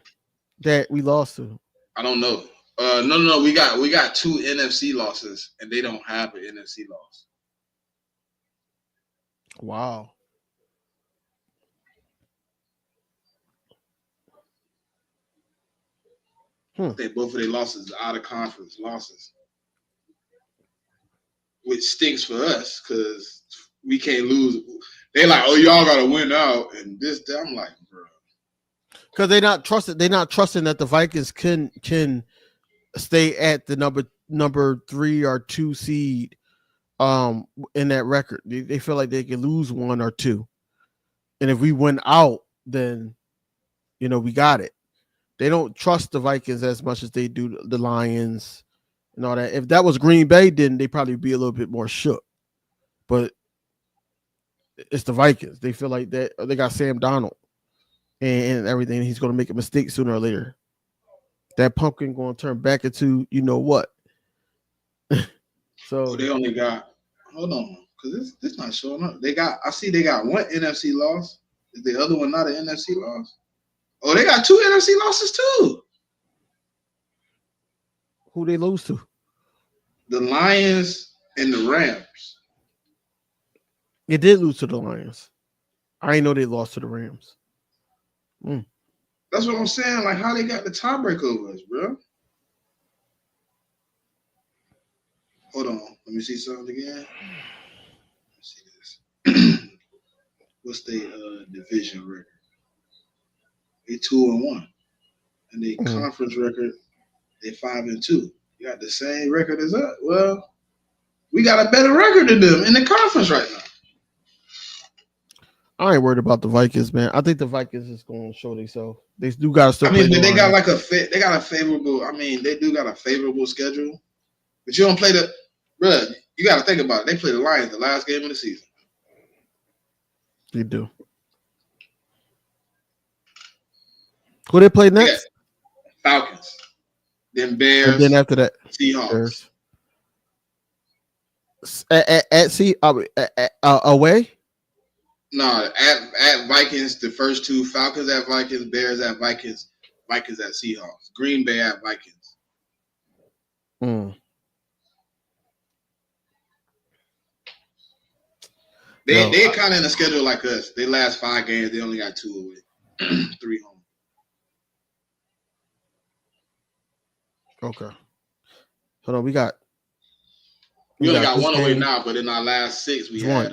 that we lost to? I don't know. No. We got 2 NFC losses, and they don't have an NFC loss. Wow. I think both of their losses are out of conference losses, which stinks for us because we can't lose. They like, oh, y'all gotta win out, and this. I'm like, bro, because they're not trusting. They're not trusting that the Vikings can stay at the number 3 or 2 seed in that record. They feel like they can lose 1 or 2, and if we win out, then we got it. They don't trust the Vikings as much as they do the Lions and all that. If that was Green Bay, then they'd probably be a little bit more shook. But it's the Vikings. They feel like that they got Sam Darnold and everything. He's going to make a mistake sooner or later. That pumpkin going to turn back into what. So they only got. Hold on, because this not showing up. I see they got 1 NFC loss. Is the other one not an NFC loss? Oh, they got 2 NFC losses too. Who they lose to? The Lions and the Rams. It did lose to the Lions. I didn't know they lost to the Rams. That's what I'm saying. Like, how they got the tiebreak over us, bro? Hold on. Let me see something again. Let me see this. What's the division record? They 2-1. And the conference record, they 5-2. You got the same record as us. Well, we got a better record than them in the conference right now. I ain't worried about the Vikings, man. I think the Vikings is going to show themselves. They do got to still. I mean, they got like they got a favorable. I mean, they do got a favorable schedule, but you don't play the. Bruh, you got to think about it. They play the Lions the last game of the season. They do. Who they play next? Falcons. Then Bears. And then after that, Seahawks. Away. No, at Vikings, the first two. Falcons at Vikings, Bears at Vikings, Vikings at Seahawks. Green Bay at Vikings. They're kind of in a schedule like us. They last 5 games. They only got 2 away, 3 home. Okay. Hold on, we only got 1 away now, but in our last 6, we had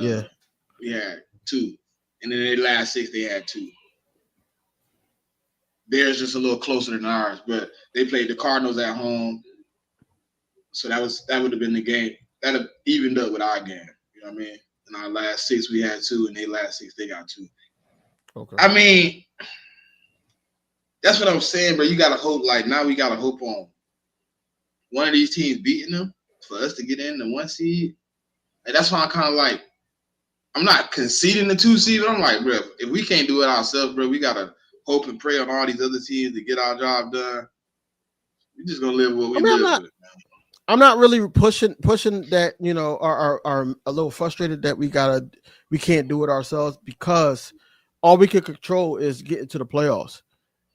2, and then in their last 6, they had 2. Theirs just a little closer than ours, but they played the Cardinals at home, so that would have been the game that have evened up with our game. You know what I mean? In our last 6, we had 2, and their last 6, they got 2. Okay. I mean, that's what I'm saying, bro. You gotta hope. Like now, we gotta hope on one of these teams beating them for us to get in the 1 seed. And that's why I'm kind of like, I'm not conceding the 2 seed, but I'm like, bro, if we can't do it ourselves, bro, we gotta hope and pray on all these other teams to get our job done. We're just gonna live what we live with. I'm not really pushing that, you know, are a little frustrated that we can't do it ourselves, because all we can control is getting to the playoffs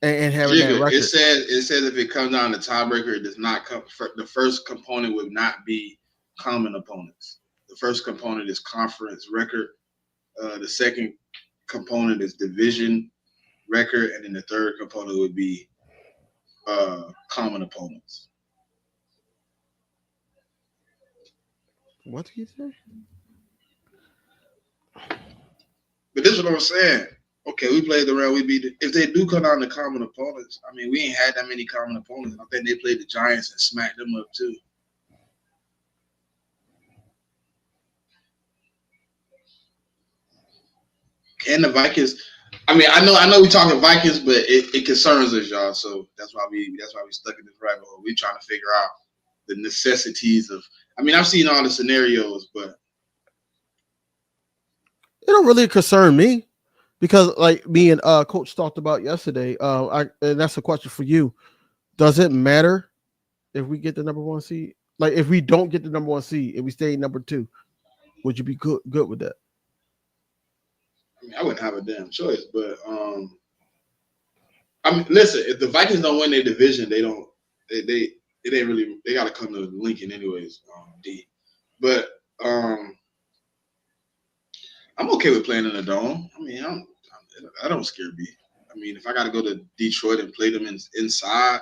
and having that record. It says if it comes down to tiebreaker, it does not come. The first component would not be common opponents. The first component is conference record. The second component is division record, and then the third component would be common opponents. What did you say? But this is what I'm saying. Okay, we played the round. We beat it. If they do come down to common opponents, I mean, we ain't had that many common opponents. I think they played the Giants and smacked them up too. Can the Vikings? I mean, I know we talking Vikings, but it concerns us, y'all. So that's why we stuck in this rabbit hole. We trying to figure out the necessities of. I mean, I've seen all the scenarios, but it don't really concern me, because like me and Coach talked about yesterday. And that's a question for you. Does it matter if we get the number 1 seed? Like, if we don't get the number 1 seed and we stay number 2, would you be good with that? I mean, I wouldn't have a damn choice, but I mean, listen, if the Vikings don't win their division, they don't. It ain't really. They got to come to Lincoln anyways. D, but I'm okay with playing in the dome. I mean, I don't scare me. I mean, if I got to go to Detroit and play them inside,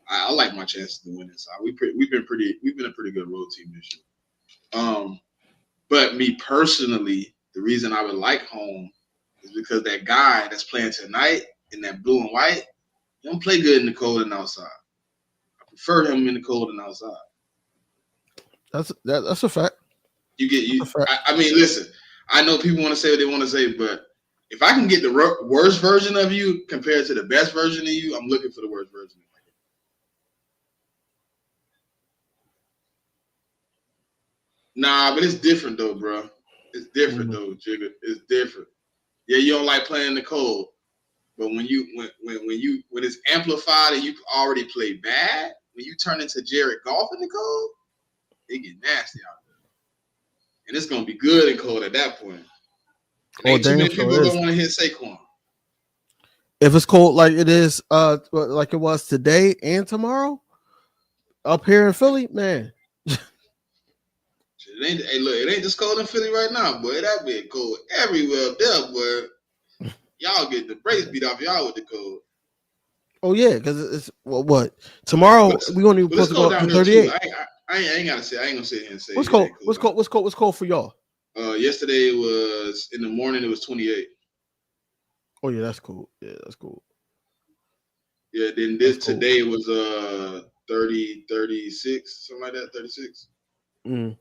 I like my chances to win inside. We've been a pretty good road team this year. But me personally, the reason I would like home is because that guy that's playing tonight in that blue and white, he don't play good in the cold and outside. I prefer him in the cold and outside. That's a fact. I mean, listen, I know people want to say what they want to say, but if I can get the worst version of you compared to the best version of you, I'm looking for the worst version of you. Nah, but it's different though, bro. It's different though, Jigga. It's different. Yeah, you don't like playing in the cold, but when it's amplified and you already play bad, when you turn into Jared Goff in the cold, it get nasty out there, and it's gonna be good and cold at that point. Ain't too many people don't want to hit Saquon. If it's cold like it is, like it was today and tomorrow, up here in Philly, man. It ain't just cold in Philly right now, boy. That be cold everywhere up there, boy. Y'all get the brakes beat off y'all with the cold. Oh yeah, because it's what tomorrow we gonna be supposed to go up to 38. I ain't gonna sit here and say What's cold? What's cold for y'all? Yesterday was in the morning. It was 28. Oh yeah, that's cool. Yeah, that's cool. Yeah, then today was 30, 36, something like that, 36. Mm.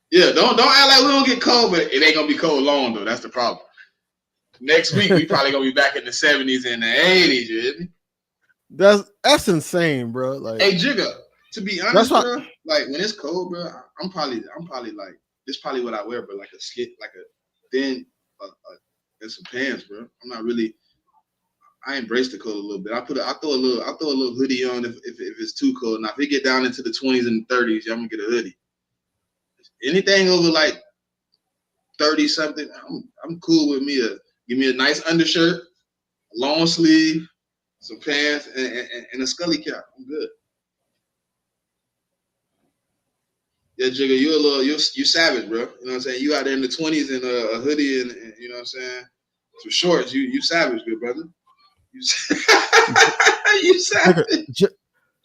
Yeah, don't act like we don't get cold, but it ain't gonna be cold long though. That's the problem. Next week we probably gonna be back in the 70s and the 80s. You hear me? That's insane, bro. Like, hey, Jigga, to be honest, bro, like when it's cold, bro, I'm probably like this. Probably what I wear, but like a skit, like a thin, and some pants, bro. I'm not really. I embrace the cold a little bit. I throw a little hoodie on if it's too cold. Now if it get down into the 20s and 30s, I'm gonna get a hoodie. Anything over like 30 something, I'm cool with me. Give me a nice undershirt, long sleeve, some pants, and a scully cap. I'm good. Yeah, Jigga, you savage, bro. You know what I'm saying? You out there in the 20s in a hoodie and you know what I'm saying? Some shorts. You savage, good brother. You savage.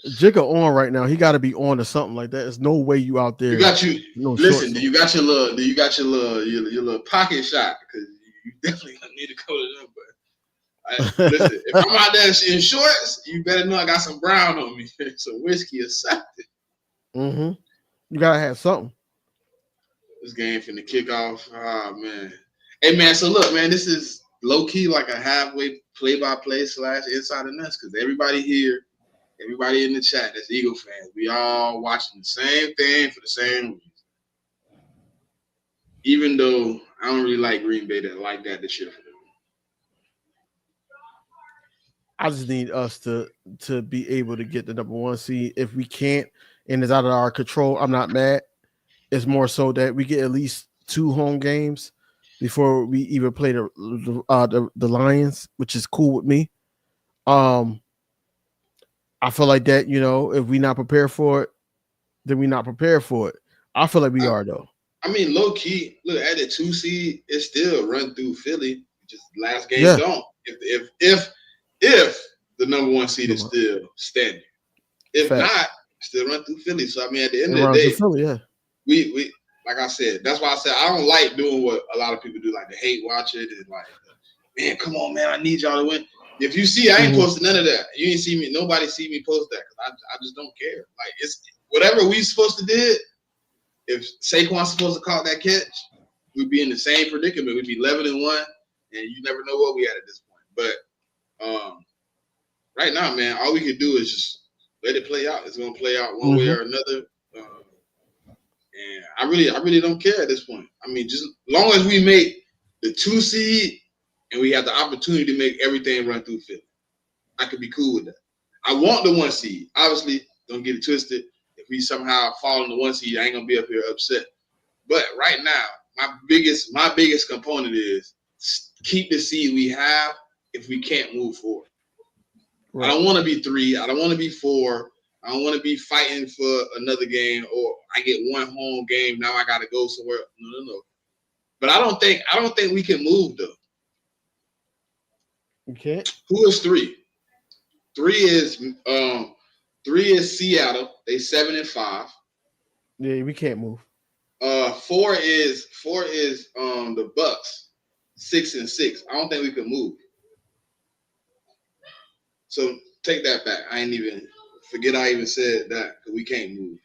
Jigga on right now. He got to be on to something like that. There's no way you out there. Listen, do you got your little pocket shot? Because you definitely need to go to them. But listen, if I'm out there in shorts, you better know I got some brown on me, some whiskey or something. Mm-hmm. You gotta have something. This game finna kick off. Oh man. Hey man, so look, man, this is low key like a halfway play-by-play / Inside the Nuts, because everybody here, everybody in the chat that's Eagle fans, we all watching the same thing for the same reason. Even though I don't really like Green Bay like that this year for them. I just need us to be able to get the number 1 seed. If we can't and it's out of our control, I'm not mad. It's more so that we get at least 2 home games before we even play the Lions, which is cool with me. I feel like that, you know, if we not prepared for it, then we not prepared for it. I feel like we are though. I mean, low key, look at the 2 seed, it's still run through Philly. Just last game don't. If the number 1 seed is still standing, if not, still run through Philly. So I mean, at the end of the day, Philly, we like I said, that's why I said I don't like doing what a lot of people do, like they hate watch it and like, man, come on, man, I need y'all to win. If you see, I ain't posting none of that. You ain't see me. Nobody see me post that because I just don't care. Like it's whatever we supposed to did. If Saquon's supposed to call that catch, we'd be in the same predicament. We'd be 11-1, and you never know what we at this point. But right now, man, all we could do is just let it play out. It's gonna play out one way or another. And I really don't care at this point. I mean, just as long as we make the 2 seed and we have the opportunity to make everything run through Philly, I could be cool with that. I want the 1 seed. Obviously, don't get it twisted. If we somehow fall in the 1 seed, I ain't gonna be up here upset. But right now, my biggest component is keep the seed we have if we can't move forward. Right. I don't want to be 3. I don't want to be 4. I don't want to be fighting for another game, or I get 1 home game. Now I got to go somewhere. No. But I don't think we can move though. You can't. Who is 3? 3 is Seattle. They 7-5. Yeah, we can't move. 4 is the Bucks, 6-6. I don't think we can move. So take that back. I even said that because we can't move.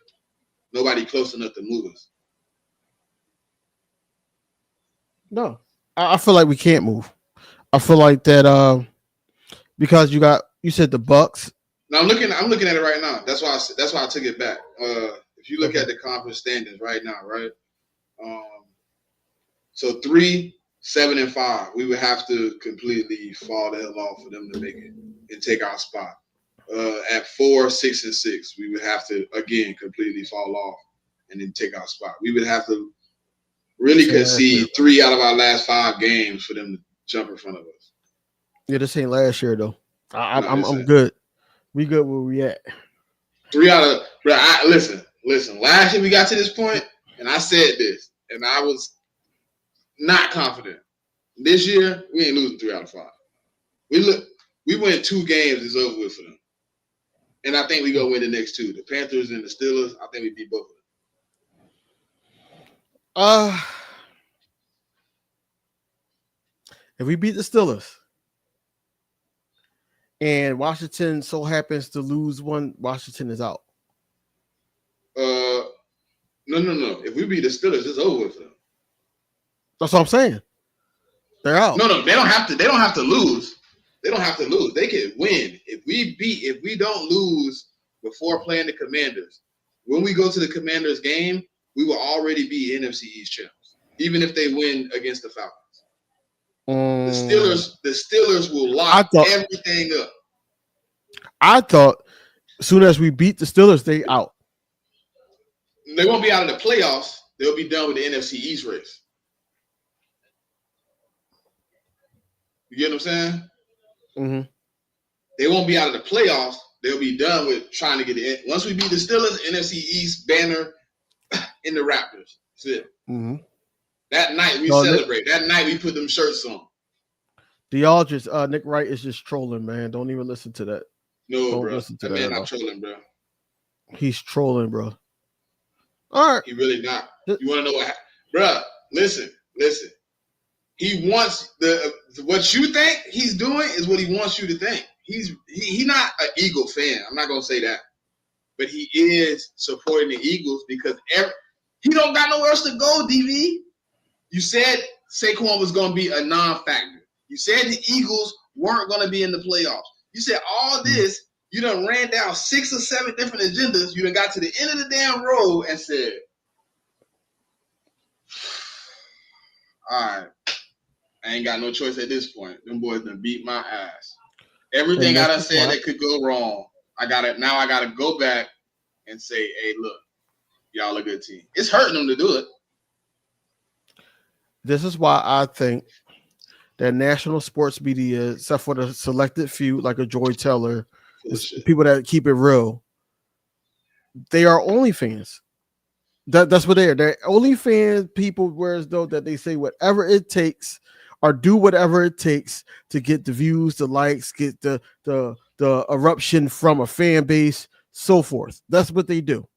Nobody close enough to move us. No, I feel like we can't move. I feel like that because you said the Bucks. No, I'm looking at it right now. That's why I took it back. If you look at the conference standings right now, right? So 3, 7-5, we would have to completely fall the hell off for them to make it and take our spot. At 4, 6-6, we would have to again completely fall off and then take our spot. We would have to really concede 3 out of our last 5 games for them to jump in front of us. Yeah, this ain't last year though. I'm good. We good where we at. 3 out of listen. Last year we got to this point, and I said this, and I was not confident. This year, we ain't losing 3 out of 5. We win 2 games, it's over with for them. And I think we go win the next 2. The Panthers and the Steelers, I think we beat both of them. If we beat the Steelers and Washington so happens to lose one, Washington is out. No. If we beat the Steelers, it's over with for them. That's what I'm saying. They're out. No, they don't have to. They don't have to lose. They don't have to lose. They can win. If we don't lose before playing the Commanders, when we go to the Commanders game, we will already be NFC East champions, even if they win against the Falcons. The Steelers will lock everything up. I thought as soon as we beat the Steelers, they out. They won't be out of the playoffs. They'll be done with the NFC East race. You get what I'm saying? Mm-hmm. They won't be out of the playoffs. They'll be done with trying to get it. Once we beat the Steelers, NFC East banner in the Raptors. That's it. Mm-hmm. That night we celebrate. That night we put them shirts on. Y'all just Nick Wright is just trolling, man. Don't even listen to that. No, Don't bro. listen to that that man not trolling, bro. He's trolling, bro. All right. He really not. You want to know what? Bro, listen. He wants what you think he's doing is what he wants you to think. He's not an Eagle fan. I'm not gonna say that, but he is supporting the Eagles because he don't got nowhere else to go. DV, you said Saquon was gonna be a non-factor. You said the Eagles weren't gonna be in the playoffs. You said all this. You done ran down 6 or 7 different agendas. You done got to the end of the damn road and said, all right, I ain't got no choice at this point. Them boys done beat my ass. Everything I done said that could go wrong, I gotta go back and say, hey, look, y'all a good team. It's hurting them to do it. This is why I think that national sports media, except for the selected few like a Joy Teller, people that keep it real, they are OnlyFans. That's what they are. They're OnlyFans people, whereas though that they say whatever it takes or do whatever it takes to get the views, the likes, get the eruption from a fan base, so forth. That's what they do.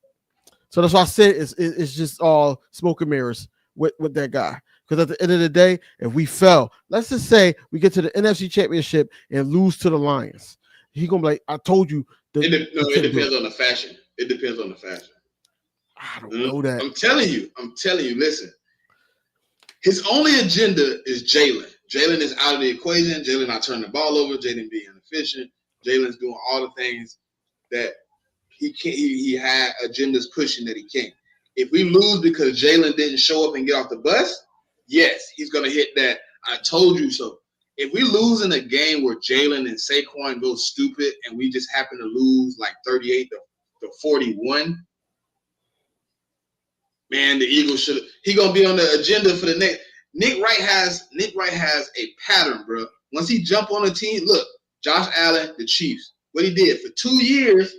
So that's why I said it's just all smoke and mirrors with that guy. Because at the end of the day, if we fell, let's just say we get to the NFC Championship and lose to the Lions. He gonna be like, I told you. It depends on the fashion. It depends on the fashion. I don't know that. I'm telling you. Listen, his only agenda is Jalen. Jalen is out of the equation. Jalen not turning the ball over. Jalen being inefficient. Jalen's doing all the things that he can't. He had agendas pushing that he can't. If we lose because Jalen didn't show up and get off the bus, yes, he's gonna hit that. I told you so. If we lose in a game where Jalen and Saquon go stupid and we just happen to lose like 38 to 41, man, the Eagles should. He gonna be on the agenda for the next. Nick Wright has a pattern, bro. Once he jump on a team, look, Josh Allen, the Chiefs. What he did for 2 years,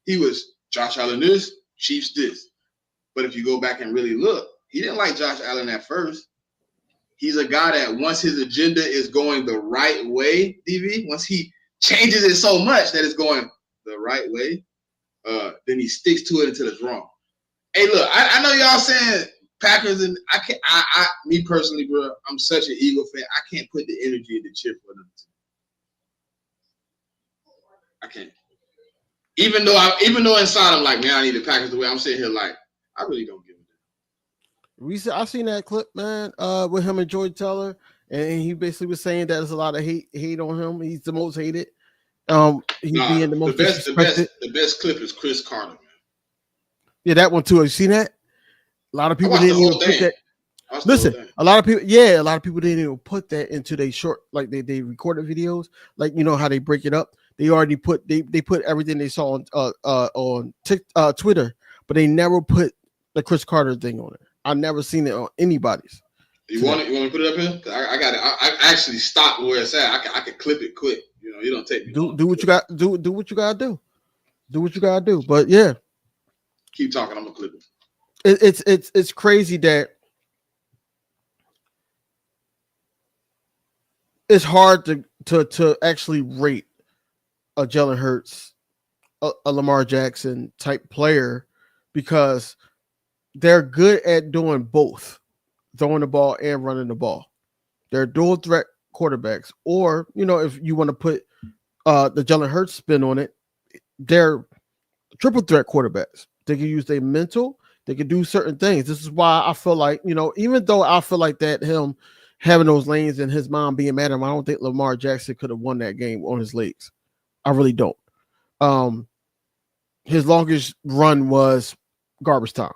he was Josh Allen this, Chiefs this. But if you go back and really look, he didn't like Josh Allen at first. He's a guy that once his agenda is going the right way, DV, once he changes it so much that it's going the right way, then he sticks to it until it's wrong. Hey, look, I know y'all saying Packers, and me personally, bro, I'm such an Eagle fan. I can't put the energy to cheer for them. I can't. Even though inside I'm like, man, I need the Packers to win. I'm sitting here like, I really don't give a damn. I've seen that clip, man, with him and Joy Teller, and he basically was saying that there's a lot of hate on him. He's the most hated. Being the most the best clip is Chris Carter, man. Yeah, that one too. Have you seen that? A lot of people didn't even put that. Listen, a lot of people didn't even put that into their short, like they recorded videos, like you know how they break it up. They already put they put everything they saw on Twitter, but they never put the Chris Carter thing on it. I've never seen it on anybody's. You want it? You want me to put it up here? 'Cause I got it. I actually stopped where it's at. I can clip it quick. You know, you don't take me. Do what you got. Do what you gotta do. Do what you gotta do. But yeah, keep talking. I'm gonna clip it. it's crazy that it's hard to actually rate a Jalen Hurts, a Lamar Jackson type player, because they're good at doing both, throwing the ball and running the ball. They're dual threat quarterbacks. Or, if you want to put the Jalen Hurts spin on it, they're triple threat quarterbacks. They can use their mental. They can do certain things. This is why I feel like, even though I feel like that him having those lanes and his mom being mad at him, I don't think Lamar Jackson could have won that game on his legs. I really don't. His longest run was garbage time.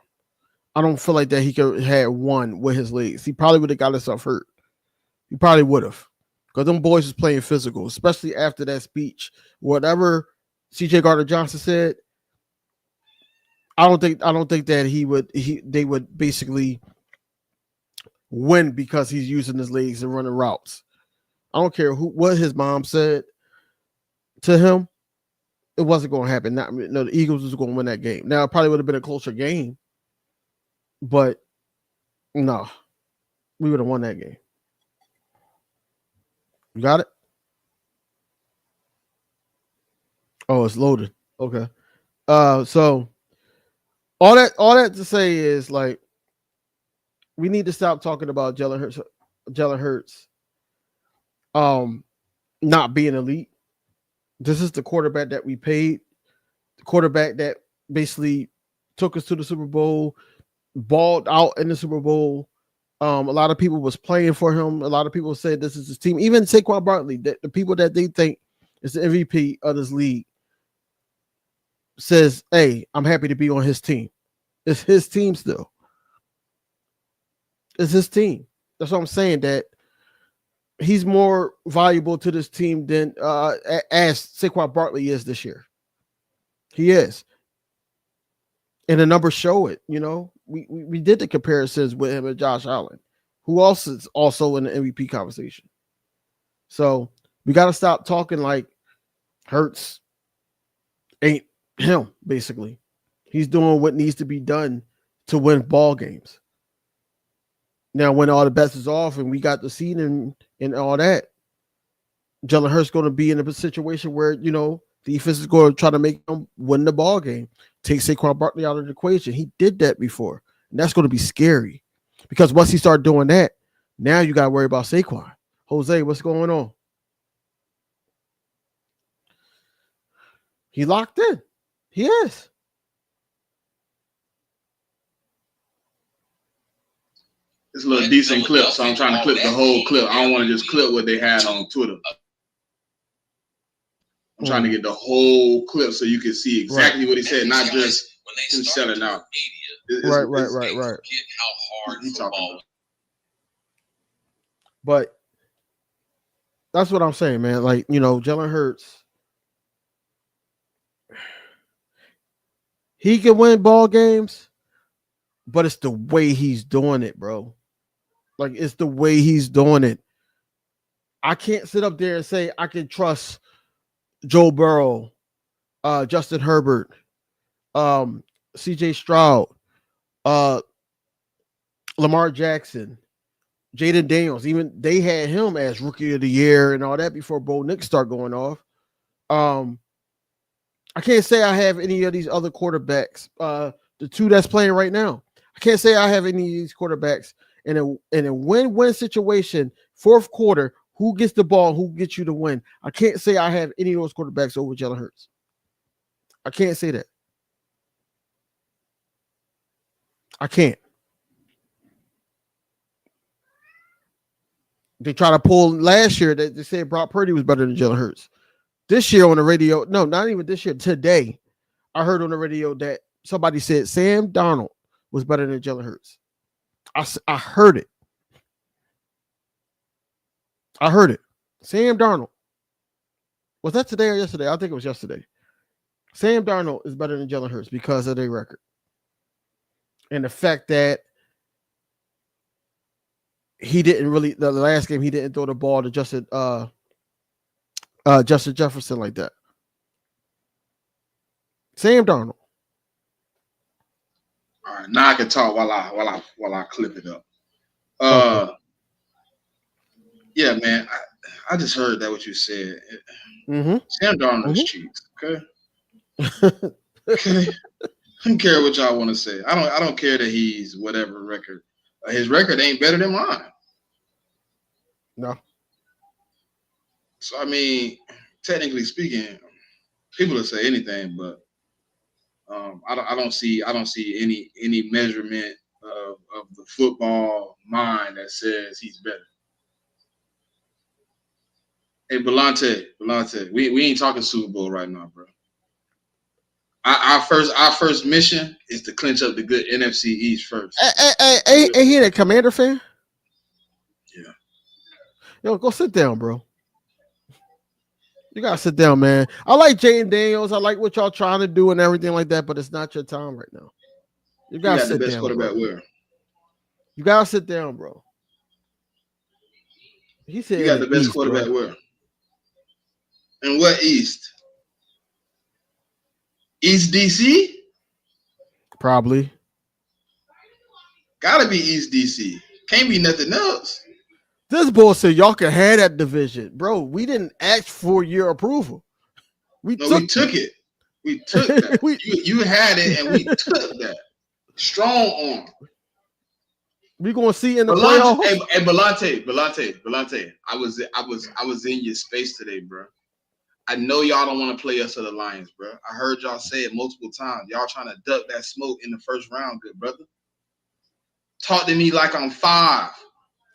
I don't feel like that he could have won with his legs. He probably would have got himself hurt. He probably would have, because them boys was playing physical, especially after that speech. Whatever CJ Gardner-Johnson said, I don't think that they would basically win because he's using his legs and running routes. I don't care what his mom said to him. It wasn't going to happen. The Eagles was going to win that game. Now, it probably would have been a closer game, but no, we would have won that game. You got it? Oh, it's loaded. Okay. So all that to say is, like, we need to stop talking about Jalen Hurts not being elite. This is the quarterback that we paid, the quarterback that basically took us to the Super Bowl, balled out in the Super Bowl. A lot of people was playing for him. A lot of people said this is his team. Even Saquon Barkley, the people that they think is the MVP of this league, says, hey, I'm happy to be on his team. It's his team still. It's his team. That's what I'm saying, that he's more valuable to this team than as Saquon Barkley is this year. He is. And the numbers show it. We did the comparisons with him and Josh Allen, who also is also in the MVP conversation. So we got to stop talking like Hurts ain't him, basically. He's doing what needs to be done to win ball games. Now, when all the bets is off and we got the seed and all that, Jalen Hurts going to be in a situation where, defense is going to try to make him win the ball game. Take Saquon Barkley out of the equation. He did that before. And that's going to be scary. Because once he started doing that, now you got to worry about Saquon. Jose, what's going on? He locked in. He is. It's a little decent clip, so I'm trying to clip the whole clip. I don't want to just clip what they had on Twitter. I'm trying to get the whole clip so you can see exactly what he said, not just him selling out. Right. He's talking about. But that's what I'm saying, man. Like, Jalen Hurts, he can win ball games, but it's the way he's doing it, bro. Like, it's the way he's doing it. I can't sit up there and say I can trust Joe Burrow, Justin Herbert, CJ Stroud, Lamar Jackson, Jaden Daniels. Even they had him as rookie of the year and all that before Bo Nix start going off. I can't say I have any of these other quarterbacks. The two that's playing right now, I can't say I have any of these quarterbacks in a win-win situation, fourth quarter. Who gets the ball? Who gets you to win? I can't say I have any of those quarterbacks over Jalen Hurts. I can't say that. I can't. They try to pull last year that they said Brock Purdy was better than Jalen Hurts. This year on the radio, no, not even this year. Today, I heard on the radio that somebody said Sam Darnold was better than Jalen Hurts. I heard it. I heard it. Sam Darnold. Was that today or yesterday? I think it was yesterday. Sam Darnold is better than Jalen Hurts because of their record. And the fact that he didn't really, the last game, he didn't throw the ball to Justin Jefferson like that. Sam Darnold. All right, now I can talk while I clip it up. Okay. Yeah, man. I just heard that what you said. Mm-hmm. Sam Darnold's cheeks. Okay. Okay. I don't care what y'all want to say. I don't care that he's whatever record. His record ain't better than mine. No. So I mean, technically speaking, people will say anything, but I don't see any measurement of the football mind that says he's better. Hey, Belante, we ain't talking Super Bowl right now, bro. Our first mission is to clinch up the good NFC East first. Ain't he a Commander fan? Yeah. Yo, go sit down, bro. You gotta sit down, man. I like Jay and Daniels. I like what y'all trying to do and everything like that, but it's not your time right now. You gotta sit the best down, quarterback bro. where? You gotta sit down, bro. He said You got the best East, quarterback bro. where? And what East? East DC? Probably. Gotta be East DC. Can't be nothing else. This boy said y'all can have that division, bro. We didn't ask for your approval. We took it. We took that. You had it, and we took that. Strong arm. We gonna see in the playoffs. Hey, Belante. I was in your space today, bro. I know y'all don't want to play us to the Lions, bro. I heard y'all say it multiple times. Y'all trying to duck that smoke in the first round, good brother. Talk to me like I'm 5,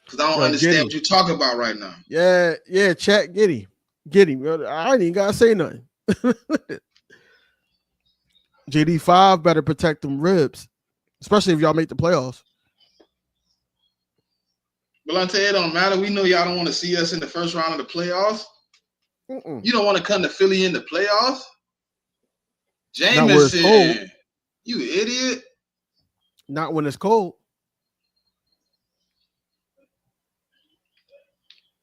because I don't understand what you're talking about right now. Yeah, chat, get him. I ain't even gotta say nothing. JD5 better protect them ribs, especially if y'all make the playoffs. Belante, it don't matter. We know y'all don't want to see us in the first round of the playoffs. You don't want to come to Philly in the playoffs? Jameson, you idiot. Not when it's cold.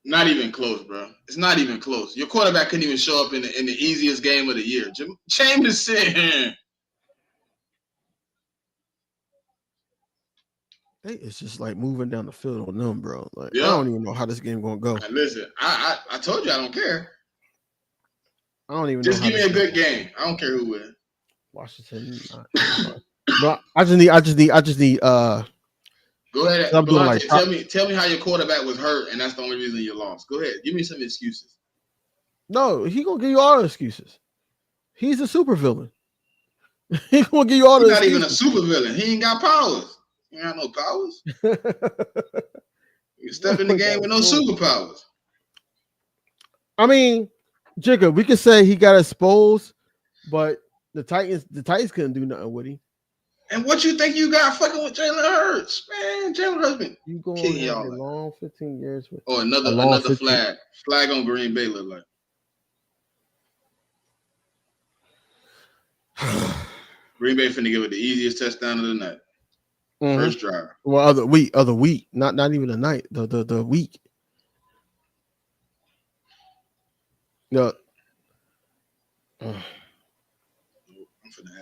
Not even close, bro. It's not even close. Your quarterback couldn't even show up in the easiest game of the year. Jameson. It's just like moving down the field on them, bro. Like, I don't even know how this game gonna go. Listen, I told you I don't care. I don't even just know. Just give me a good game. I don't care who wins. Washington. But I just need. Go ahead. Belante, tell me how your quarterback was hurt, and that's the only reason you lost. Go ahead. Give me some excuses. No, he gonna give you all the excuses. He's a super villain. He gonna give you all the excuses. Not even a super villain. He ain't got powers. He ain't got no powers. You step in the game with no superpowers. I mean, Jigga, we could say he got exposed, but the Titans couldn't do nothing with him. And what you think you got fucking with Jalen Hurts? Man, Jalen Hurts been you going a long 15 years with another flag on Green Bay look like. Green Bay finna give it the easiest touchdown of the night. First drive. Well, other week, not even the night, the week. No. I'm finna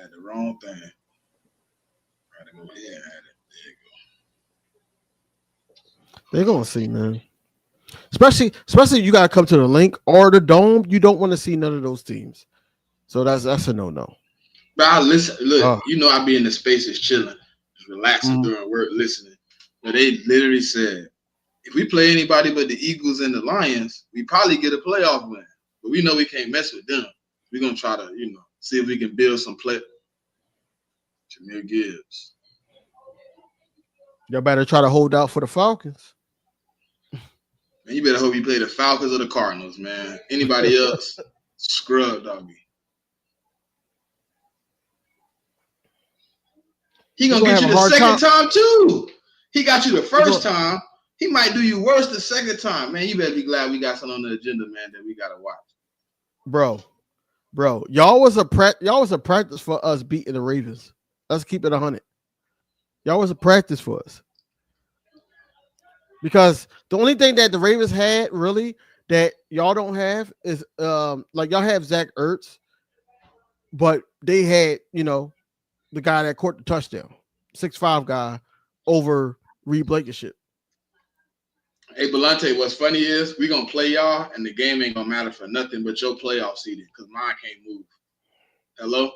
add the wrong thing. Go ahead and add it. There you go. They're gonna see, man. Especially you gotta come to the Link or the Dome. You don't want to see none of those teams. So that's a no. But I listen. Look, you know I be in the spaces chilling, just relaxing during work, listening. But they literally said, if we play anybody but the Eagles and the Lions, we probably get a playoff win. But we know we can't mess with them. We're gonna try to, see if we can build some play. Jahmyr Gibbs. Y'all better try to hold out for the Falcons. Man, you better hope you play the Falcons or the Cardinals, man. Anybody else, scrub, doggy. He gonna get you the second time too. He got you the first time. He might do you worse the second time, man. You better be glad we got something on the agenda, man, that we gotta watch. Bro, y'all was a practice for us beating the Ravens. Let's keep it 100. Y'all was a practice for us. Because the only thing that the Ravens had really that y'all don't have is like y'all have Zach Ertz, but they had, the guy that caught the touchdown. 6'5" guy over Reed Blankenship. Hey, Belante, what's funny is we gonna play y'all, and the game ain't gonna matter for nothing but your playoff seeding because mine can't move. Hello?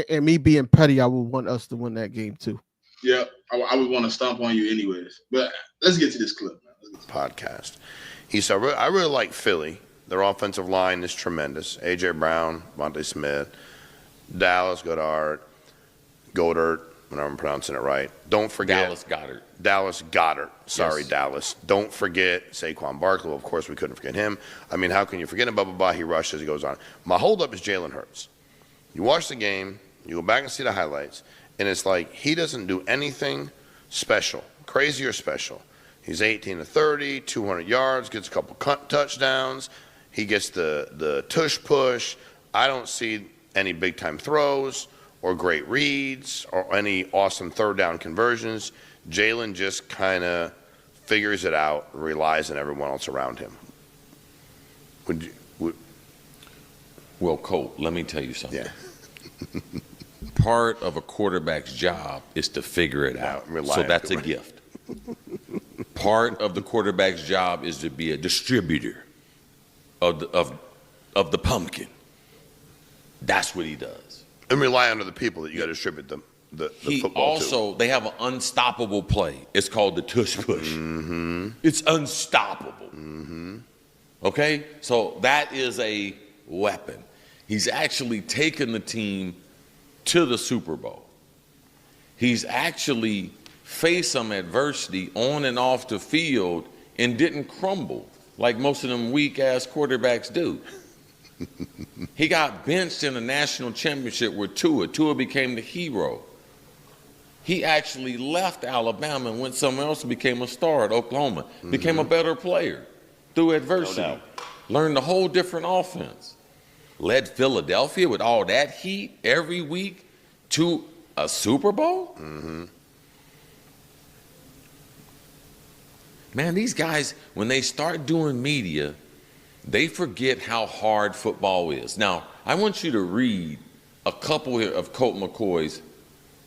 And me being petty, I would want us to win that game too. Yeah, I would want to stomp on you anyways. But let's get to this clip, man. Podcast. He said, I really like Philly. Their offensive line is tremendous. A.J. Brown, Monte Smith, Dallas Goedert, whenever I'm pronouncing it right. Don't forget Dallas Goedert. Sorry, yes. Dallas. Don't forget Saquon Barkley. Of course, we couldn't forget him. I mean, how can you forget him? Blah, blah, blah. He rushes. He goes on. My holdup is Jalen Hurts. You watch the game. You go back and see the highlights. And it's like he doesn't do anything special, crazy or special. He's 18 to 30, 200 yards, gets a couple touchdowns. He gets the tush push. I don't see any big-time throws or great reads or any awesome third down conversions. Jalen just kind of figures it out, relies on everyone else around him. Well, Colt, let me tell you something. Yeah. Part of a quarterback's job is to figure it out. So that's a gift. Part of the quarterback's job is to be a distributor of the pumpkin. That's what he does. And rely on other people that you got to distribute the football to. They have an unstoppable play. It's called the tush push. Mm-hmm. It's unstoppable. Mm-hmm. Okay? So that is a weapon. He's actually taken the team to the Super Bowl. He's actually faced some adversity on and off the field and didn't crumble like most of them weak-ass quarterbacks do. He got benched in a national championship with Tua. Tua became the hero. He actually left Alabama and went somewhere else and became a star at Oklahoma. Mm-hmm. Became a better player through adversity. No doubt. Learned a whole different offense. Led Philadelphia with all that heat every week to a Super Bowl? Mm-hmm. Man, these guys, when they start doing media, they forget how hard football is. Now, I want you to read a couple of Colt McCoy's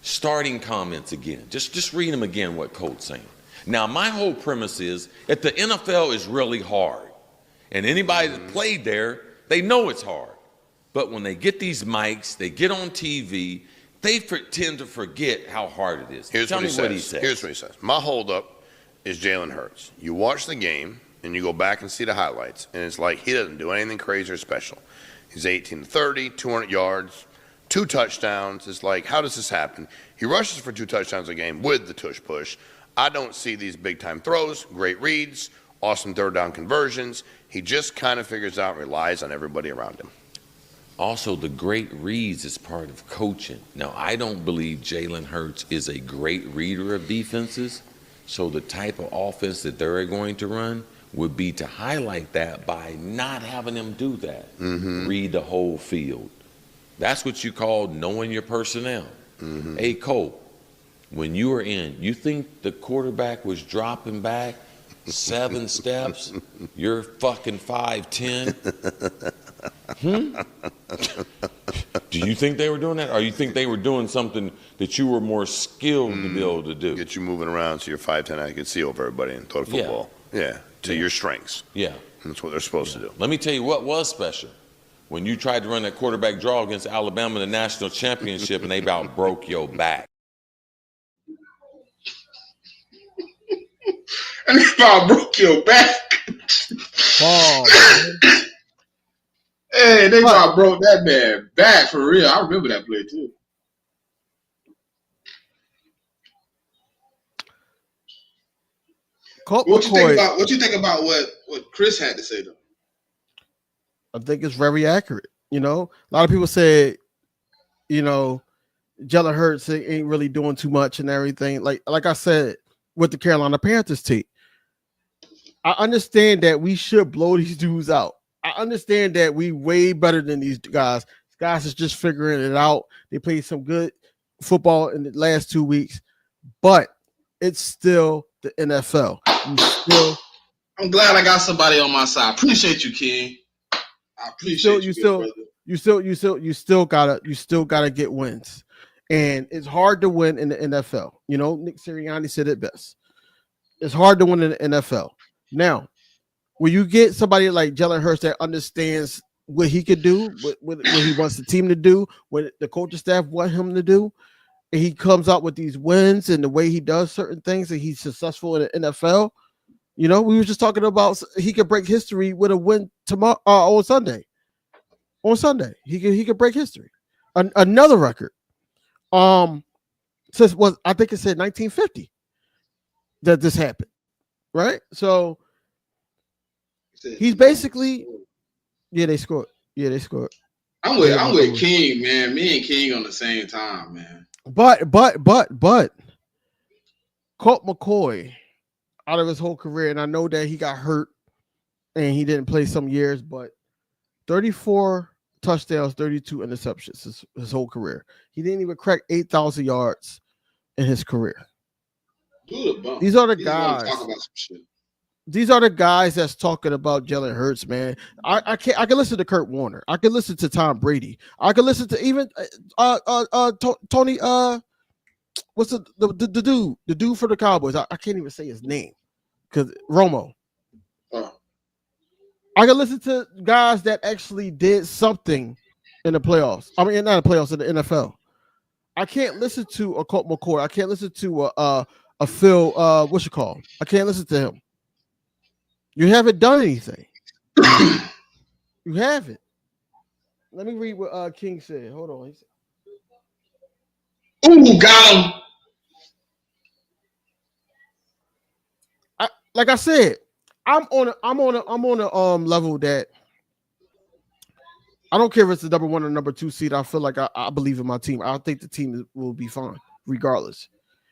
starting comments again. Just read them again, what Colt's saying. Now, my whole premise is that the NFL is really hard. And anybody that played there, they know it's hard. But when they get these mics, they get on TV, they tend to forget how hard it is. Tell me what he says. Here's what he says. My holdup is Jalen Hurts. You watch the game, and you go back and see the highlights, and it's like he doesn't do anything crazy or special. He's 18 to 30, 200 yards, 2 touchdowns. It's like, how does this happen? He rushes for 2 touchdowns a game with the tush push. I don't see these big-time throws, great reads, awesome third down conversions. He just kind of figures out and relies on everybody around him. Also, the great reads is part of coaching. Now, I don't believe Jalen Hurts is a great reader of defenses, so the type of offense that they're going to run would be to highlight that by not having him do that. Mm-hmm. Read the whole field. That's what you call knowing your personnel. Mm-hmm. Hey, Cole, when you were in, you think the quarterback was dropping back 7 steps? You're fucking 5'10". Do you think they were doing that? Or you think they were doing something that you were more skilled to be able to do? Get you moving around so you're 5'10", I can see over everybody and throw the football. Yeah, to your strengths. Yeah. That's what they're supposed to do. Let me tell you what was special. When you tried to run that quarterback draw against Alabama in the national championship and they about broke your back. And they about broke your back. Oh, hey, they about broke that man back for real. I remember that play too. What you think about what Chris had to say though? I think it's very accurate. You know, a lot of people say, you know, Jalen Hurts ain't really doing too much and everything. Like I said with the Carolina Panthers team, I understand that we should blow these dudes out. I understand that we way better than these guys. These guys is just figuring it out. They played some good football in the last 2 weeks, but it's still the NFL. I'm glad I got somebody on my side. Appreciate you, King. I appreciate you. You still gotta get wins. And it's hard to win in the NFL. You know, Nick Sirianni said it best. It's hard to win in the NFL. Now, when you get somebody like Jalen Hurts that understands what he could do, what he wants the team to do, what the coaching staff want him to do, and he comes out with these wins and the way he does certain things, and he's successful in the NFL. You know, we were just talking about he could break history with a win tomorrow on Sunday. On Sunday, he could break history. Another record. Since I think it said 1950 that this happened, right? So he's basically, they scored. Yeah, they scored. I'm with King, man. Me and King on the same time, man. But Colt McCoy, out of his whole career, and I know that he got hurt and he didn't play some years, but 34 touchdowns, 32 interceptions his whole career. He didn't even crack 8,000 yards in his career. These are the guys. Talk about some shit. These are the guys that's talking about Jalen Hurts, man. I can listen to Kurt Warner. I can listen to Tom Brady. I can listen to even Tony. What's the dude for the Cowboys? I can't even say his name because Romo. I can listen to guys that actually did something in the playoffs. I mean, not the playoffs, in the NFL. I can't listen to a Colt McCoy. I can't listen to a Phil. What's you call? I can't listen to him. You haven't done anything. You haven't. Let me read what King said. Hold on. Ooh, got him. Like I said, I'm on a level that I don't care if it's the number 1 or number 2 seed. I feel like I believe in my team. I think the team will be fine regardless.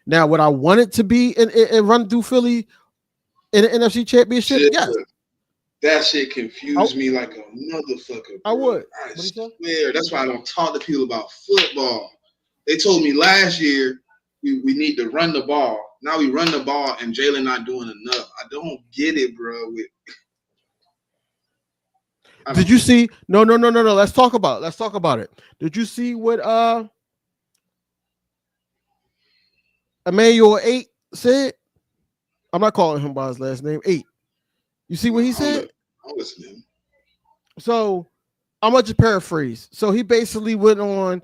Now, would I want it to be and run through Philly in the NFC Championship? Yes. That shit confused me like a motherfucker. I would. I swear. That's why I don't talk to people about football. They told me last year we need to run the ball. Now we run the ball and Jalen not doing enough. I don't get it, bro. Did you see? No. Let's talk about it. Did you see what Emmanuel 8 said? I'm not calling him by his last name. 8. You see what he said? I'll listen to him. So I'm gonna just paraphrase. So he basically went on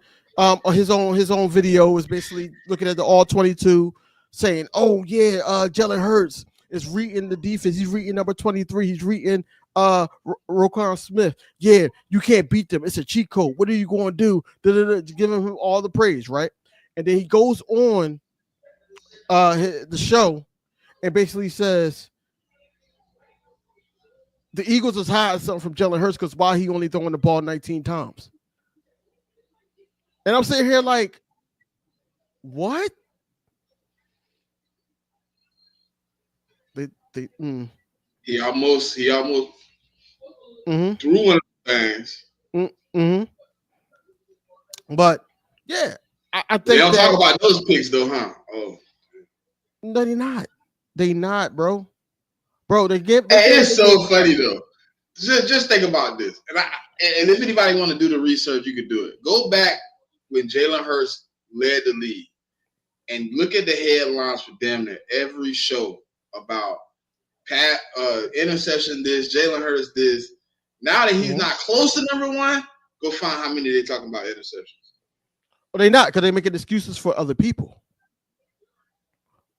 his own video, was basically looking at the all 22, saying, "Oh yeah, Jalen Hurts is reading the defense. He's reading number 23. He's reading Roquan Smith. Yeah, you can't beat them. It's a cheat code. What are you going to do?" Giving him all the praise, right? And then he goes on the show and basically says the Eagles is hiding something from Jalen Hurts because why he only throwing the ball 19 times. And I'm sitting here like, what? He almost threw one of the things. But yeah, I think they don't talk about those picks though, huh? Oh, no, they're not. They not, bro. Bro, it's so funny though. Just think about this, and if anybody want to do the research, you could do it. Go back when Jalen Hurts led the league, and look at the headlines for damn near every show about interception this, Jalen Hurts this. Now that he's not close to number 1, go find how many they're talking about interceptions. Well, they not, because they making excuses for other people.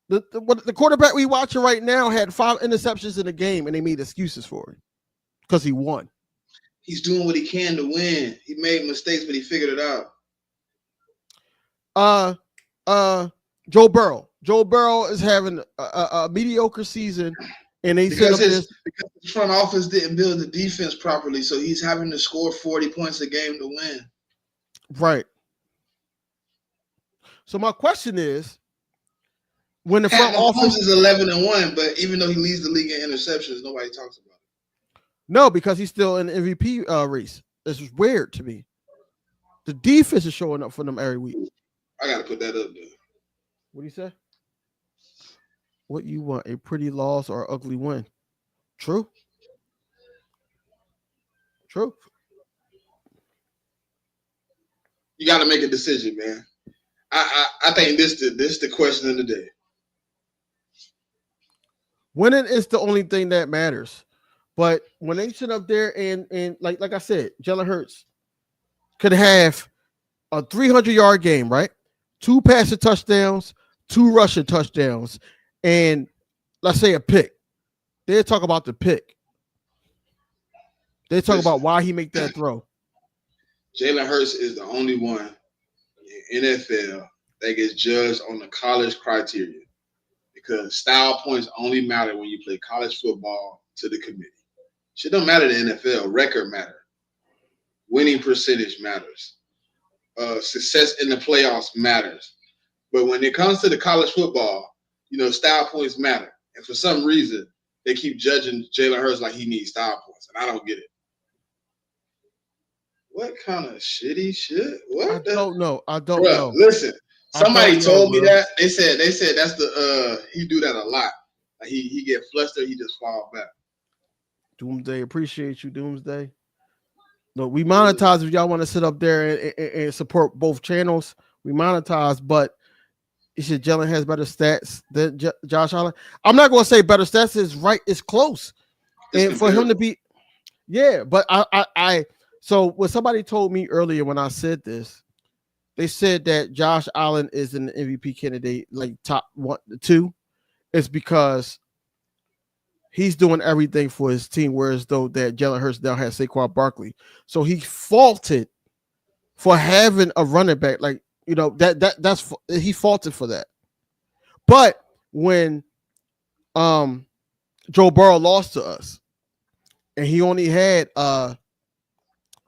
The quarterback we watching right now had 5 interceptions in a game, and they made excuses for it because he won. He's doing what he can to win. He made mistakes, but he figured it out. Joe Burrow. Joe Burrow is having a mediocre season, and because the front office didn't build the defense properly, so he's having to score 40 points a game to win. Right. So my question is, when the front office is 11-1, but even though he leads the league in interceptions, nobody talks about it. No, because he's still in the MVP race. This is weird to me. The defense is showing up for them every week. I gotta put that up there. What do you say? What you want, a pretty loss or ugly win? True. You got to make a decision, man. I think this the question of the day. Winning is the only thing that matters. But when they sit up there and like I said, Jalen Hurts could have a 300-yard game, right? 2 passing touchdowns, 2 rushing touchdowns, and let's say a pick. They talk about the pick. They talk about why he make that throw. Jalen Hurts is the only one in NFL that gets judged on the college criteria because style points only matter when you play college football to the committee. Shit don't matter to NFL. Record matter. Winning percentage matters. Success in the playoffs matters. But when it comes to the college football, style points matter. And for some reason, they keep judging Jalen Hurts like he needs style points, and I don't get it. What kind of shitty shit? What? I don't know. Listen, somebody told me that. They said that's the he do that a lot. Like he get flustered, he just fall back. Doomsday, appreciate you, Doomsday. Look, we monetize if y'all want to sit up there and support both channels. We monetize, but you said Jalen has better stats than Josh Allen. I'm not going to say better stats is right. It's close, and for him to be, but I. So what somebody told me earlier when I said this, they said that Josh Allen is an MVP candidate, like top 1 to 2. It's because he's doing everything for his team, whereas though that Jalen Hurts now has Saquon Barkley. So he faulted for having a running back, that's he faulted for that. But when Joe Burrow lost to us, and he only had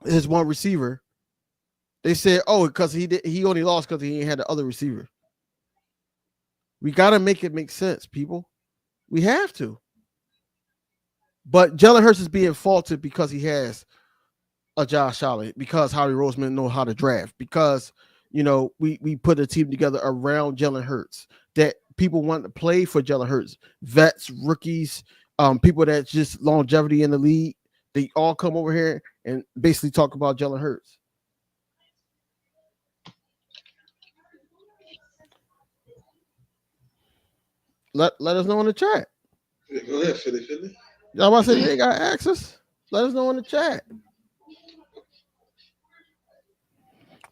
his one receiver, they said, because he only lost because he ain't had the other receiver. We gotta make it make sense, people. We have to. But Jalen Hurts is being faulted because he has a Josh Allen, because Howie Roseman know how to draft, because we put a team together around Jalen Hurts that people want to play for Jalen Hurts. Vets, rookies, people that just longevity in the league. They all come over here and basically talk about Jalen Hurts. Let us know in the chat. Go ahead, Philly. Y'all want to say they got access? Let us know in the chat.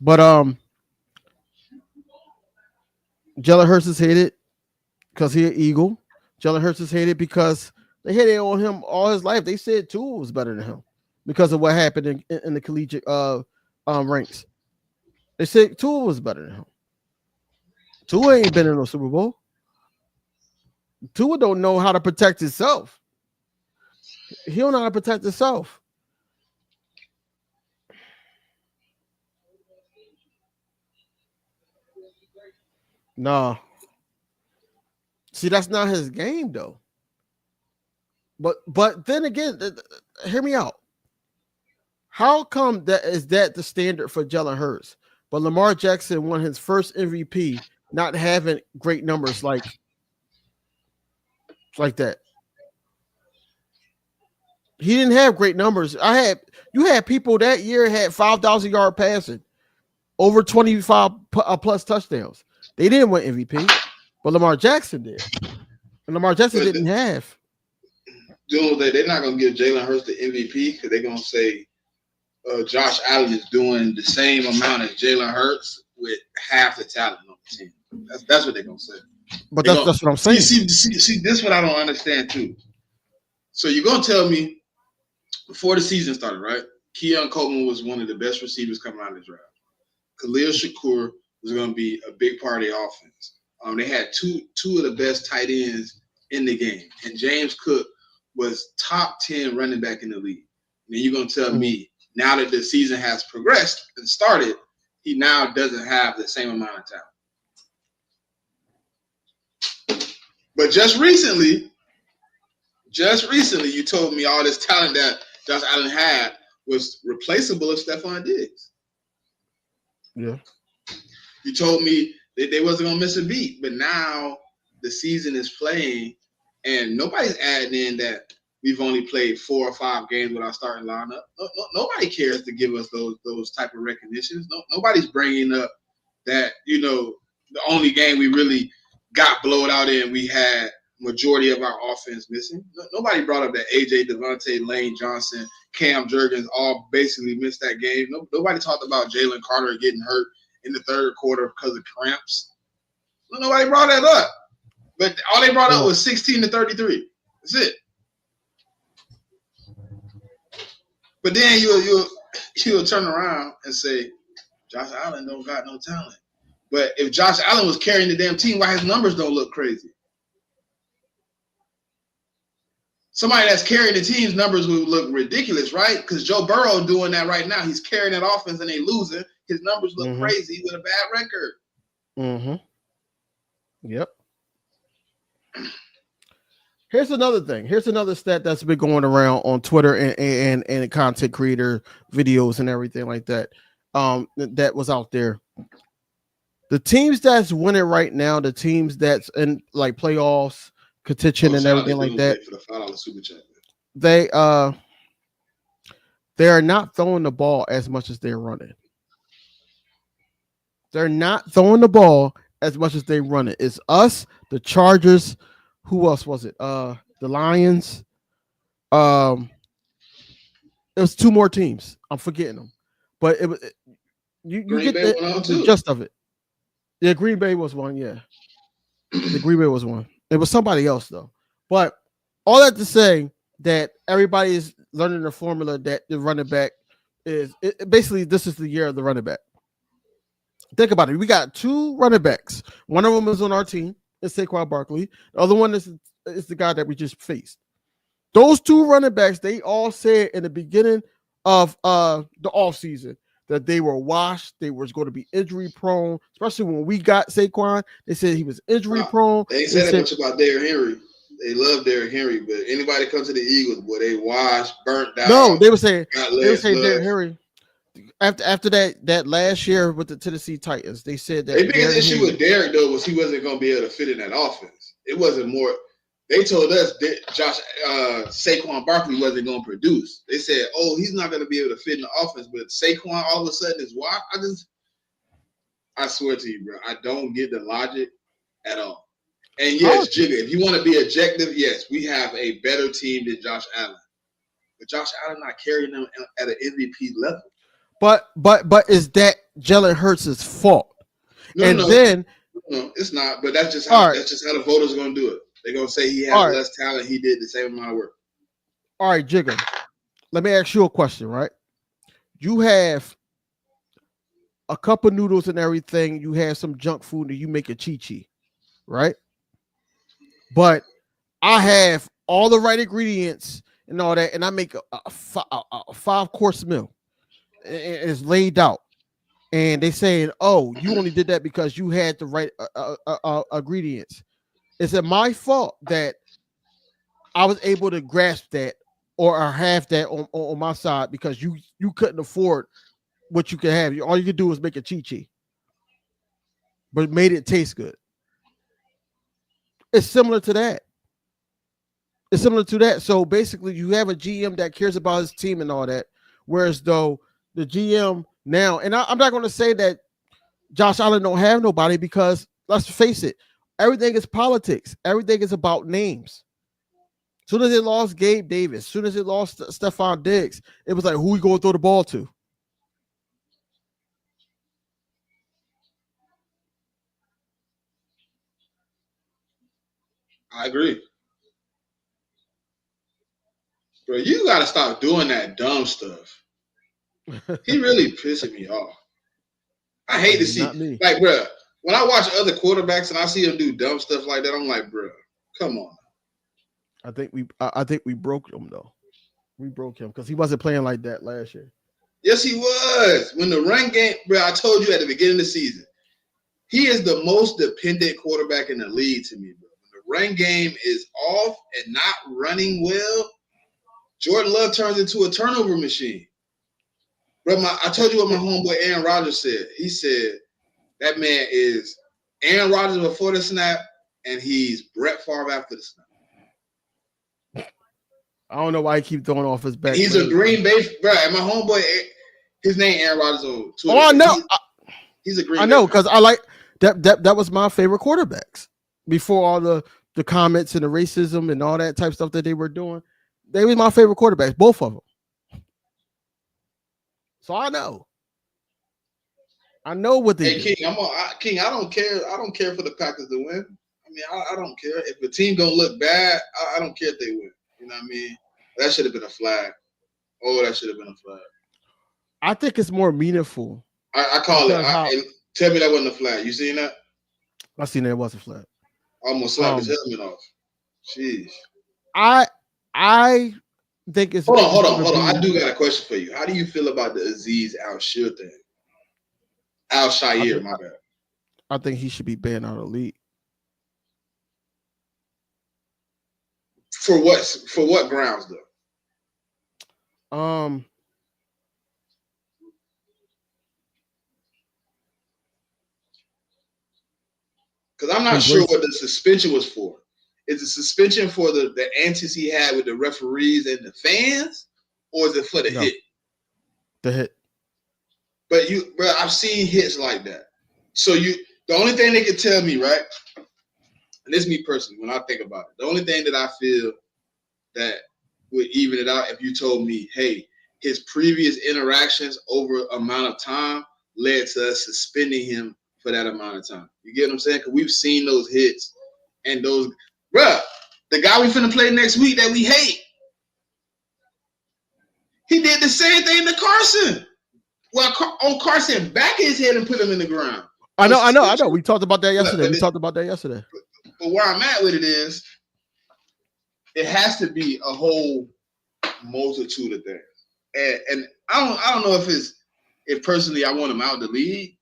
But Jalen Hurts is hated because he's an Eagle. Jalen Hurts is hated because they hated on him all his life. They said Tua was better than him because of what happened in the collegiate ranks. They said Tua was better than him. Tua ain't been in no Super Bowl. Tua don't know how to protect himself. He don't know how to protect himself. No. See, that's not his game, though. But then again, hear me out. How come that the standard for Jalen Hurts? But Lamar Jackson won his first MVP, not having great numbers like that. He didn't have great numbers. You had people that year had 5,000 yard passing, over 25 plus touchdowns. They didn't win MVP, but Lamar Jackson did. And Lamar Jackson didn't have. They're not going to give Jalen Hurts the MVP because they're going to say Josh Allen is doing the same amount as Jalen Hurts with half the talent on the team. That's what they're going to say. But that's what I'm saying. See, this is what I don't understand too. So you're going to tell me before the season started, right? Keon Coleman was one of the best receivers coming out of the draft. Khalil Shakur was going to be a big part of the offense. They had two of the best tight ends in the game. And James Cook was top 10 running back in the league. And you're going to tell me now that the season has progressed and started, he now doesn't have the same amount of talent. But just recently, you told me all this talent that Josh Allen had was replaceable with Stephon Diggs. Yeah. You told me that they wasn't going to miss a beat, but now the season is playing and nobody's adding in that we've only played 4 or 5 games with our starting lineup. Nobody cares to give us those type of recognitions. Nobody's bringing up that, the only game we really got blowed out in. We had majority of our offense missing. Nobody brought up that AJ, Devontae, Lane Johnson, Cam Jurgens all basically missed that game. Nobody talked about Jalen Carter getting hurt in the third quarter because of cramps. Nobody brought that up. But all they brought up was 16-33. That's it. But then you'll turn around and say, Josh Allen don't got no talent. But if Josh Allen was carrying the damn team, why his numbers don't look crazy? Somebody that's carrying the team's numbers would look ridiculous, right? Because Joe Burrow doing that right now. He's carrying that offense and they losing. His numbers look crazy with a bad record. Mm-hmm. Yep. Here's another thing. Here's another stat that's been going around on Twitter and content creator videos and everything like that. That was out there. The teams that's winning right now, the teams that's in like playoffs, contention and everything like that, they are not throwing the ball as much as they're running. They're not throwing the ball as much as they run it. It's us, the Chargers. Who else was it? The Lions. It was two more teams. I'm forgetting them, but it was you get the gist of it. Yeah, Green Bay was one. Yeah, the Green Bay was one. It was somebody else though. But all that to say that everybody is learning the formula that the running back is. Basically, this is the year of the running back. Think about it. We got two running backs. One of them is on our team. It's Saquon Barkley. The other one is the guy that we just faced. Those two running backs, they all said in the beginning of the offseason that they were washed. They was going to be injury prone, especially when we got Saquon. They said he was injury prone. They said that much about Derrick Henry. They love Derrick Henry, but anybody comes to the Eagles, boy, they washed, burnt down. No, they were saying Derrick Henry. After that last year with the Tennessee Titans, they said that the biggest issue with Derrick though was he wasn't going to be able to fit in that offense. It wasn't more. They told us that Saquon Barkley wasn't going to produce. They said, "Oh, he's not going to be able to fit in the offense." But Saquon all of a sudden is why I swear to you, bro, I don't get the logic at all. And yes, Jigga, if you want to be objective, yes, we have a better team than Josh Allen, but Josh Allen not carrying them at an MVP level. But is that Jalen Hurts' fault? No, it's not. But that's just how the voters are gonna do it. They're gonna say he has less talent. He did the same amount of work. All right, Jigga. Let me ask you a question, right? You have a cup of noodles and everything. You have some junk food and you make a chi-chi, right? But I have all the right ingredients and all that, and I make a 5-course meal. It's laid out, and they saying, "Oh, you only did that because you had the right ingredients." Is it my fault that I was able to grasp that or have that on my side because you couldn't afford what you could have? All you could do was make a chi-chi, but made it taste good. It's similar to that. So basically, you have a GM that cares about his team and all that, whereas though the GM now, and I'm not going to say that Josh Allen don't have nobody because let's face it, everything is politics. Everything is about names. As soon as they lost Gabe Davis, as soon as they lost Stephon Diggs, it was like, who we going to throw the ball to? I agree. Bro, you got to stop doing that dumb stuff. He really pissing me off. I hate to see, like, bro, when I watch other quarterbacks and I see them do dumb stuff like that, I'm like, bro, come on. I think we broke him though. We broke him because he wasn't playing like that last year. Yes, he was. When the run game, bro, I told you at the beginning of the season, he is the most dependent quarterback in the league to me, bro. When the run game is off and not running well, Jordan Love turns into a turnover machine. Bro, I told you what my homeboy Aaron Rodgers said. He said that man is Aaron Rodgers before the snap, and he's Brett Favre after the snap. I don't know why he keep throwing off his back. He's a Green Bay, bro. And my homeboy, his name Aaron Rodgers on Twitter. Oh, I know. He's a Green Bay. I know because I like That was my favorite quarterbacks before all the comments and the racism and all that type stuff that they were doing. They were my favorite quarterbacks, both of them. So I know what they Hey, did. King, I don't care. I don't care for the Packers to win. I mean, I don't care if the team gonna look bad. I don't care if they win. You know what I mean? That should have been a flag. Oh, that should have been a flag. I think it's more meaningful. I call it. Tell me that wasn't a flag. You seen that? I seen that it was a flag. Almost slapped his helmet off. Jeez. I think it's. Hold on. I do got a question for you. How do you feel about the Azeez Al-Shir thing? Al-Shire, my bad. I think he should be banned out of the league. For what? For what grounds though? Because I'm not sure what the suspension was for. Is the suspension for the antics he had with the referees and the fans, or is it for the hit? The hit. But I've seen hits like that. So the only thing they can tell me, right? And this is me personally, when I think about it, the only thing that I feel that would even it out if you told me, hey, his previous interactions over amount of time led to us suspending him for that amount of time. You get what I'm saying? Because we've seen those hits and those, bruh, the guy we finna play next week that we hate, he did the same thing to Carson. Well, on Carson, back his head and put him in the ground. I know. We talked about that yesterday. But where I'm at with it is, it has to be a whole multitude of things. And I don't know if personally I want him out the league.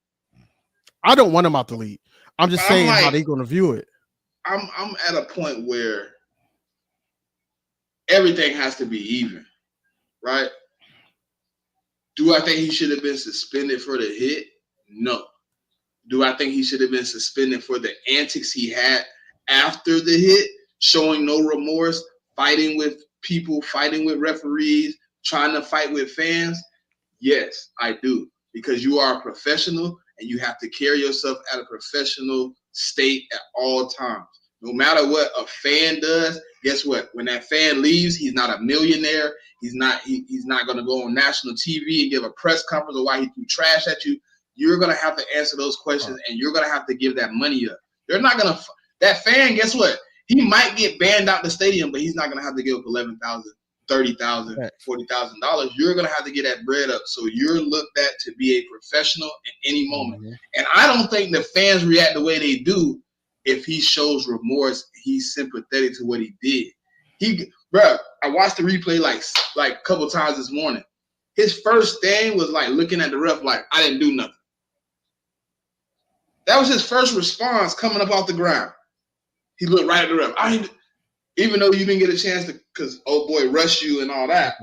I don't want him out the league. I'm just saying how they're going to view it. I'm at a point where everything has to be even, right? Do I think he should have been suspended for the hit? No. Do I think he should have been suspended for the antics he had after the hit, showing no remorse, fighting with people, fighting with referees, trying to fight with fans? Yes, I do. Because you are a professional and you have to carry yourself at a professional state at all times. No matter what a fan does, guess what? When that fan leaves, he's not a millionaire. He's not going to go on national TV and give a press conference of why he threw trash at you. You're going to have to answer those questions, and you're going to have to give that money up. They're not going to – that fan, guess what? He might get banned out the stadium, but he's not going to have to give up $11,000, $30,000, $40,000. You're going to have to get that bread up. So you're looked at to be a professional in any moment. Mm-hmm. And I don't think the fans react the way they do if he shows remorse. He's sympathetic to what he did. I watched the replay like a couple times this morning. His first thing was like looking at the ref like, I didn't do nothing. That was his first response coming up off the ground. He looked right at the ref. Even though you didn't get a chance to, because old boy rushed you and all that,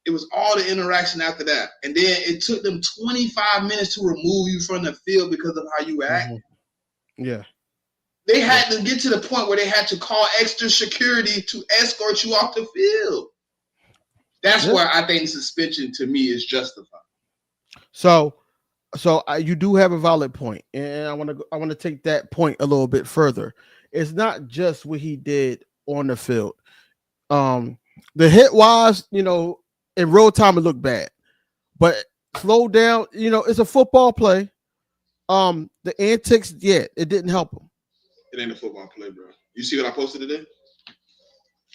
it was all the interaction after that. And then it took them 25 minutes to remove you from the field because of how you act. Mm-hmm. Yeah. They had to get to the point where they had to call extra security to escort you off the field. That's why I think suspension to me is justified. So you do have a valid point, and I want to take that point a little bit further. It's not just what he did on the field. The hit wise, in real time it looked bad, but slow down. It's a football play. The antics, it didn't help him. It ain't a football play, bro. You see what I posted today?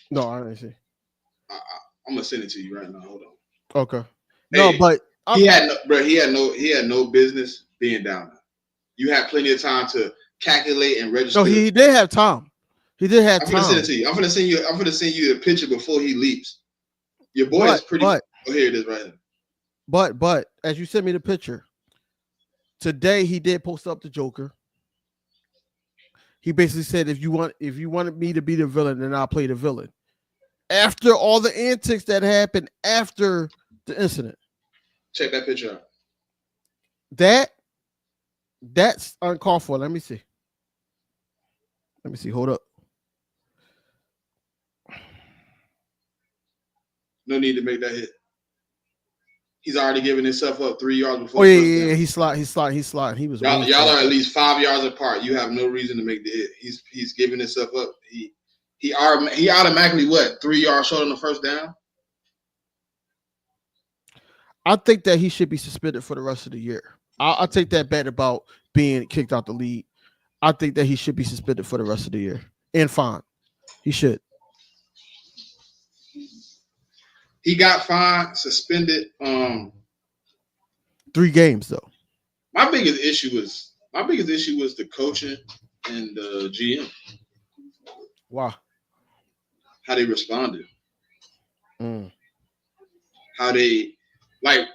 No, I didn't see. I'm gonna send it to you right now. Hold on. Okay. No, but he had no business being down there. You had plenty of time to calculate and register. No, he did have time. I'm gonna send it to you. I'm gonna send you a picture before he leaps. Your boy is pretty. Oh, here it is, right here. But as you sent me the picture today, he did post up the Joker. He basically said, if you wanted me to be the villain, then I'll play the villain. After all the antics that happened after the incident. Check that picture out. That's uncalled for. Let me see. Hold up. No need to make that hit. He's already given himself up 3 yards before. Oh yeah. He slide. He was y'all are at least 5 yards apart. You have no reason to make the hit. He's giving himself up. He automatically 3 yards short on the first down. I think that he should be suspended for the rest of the year. I'll take that bet about being kicked out the league. I think that he should be suspended for the rest of the year and fined. He should. He got fined, suspended. 3 games though. My biggest issue was the coaching and the GM. Wow. How they responded. How they like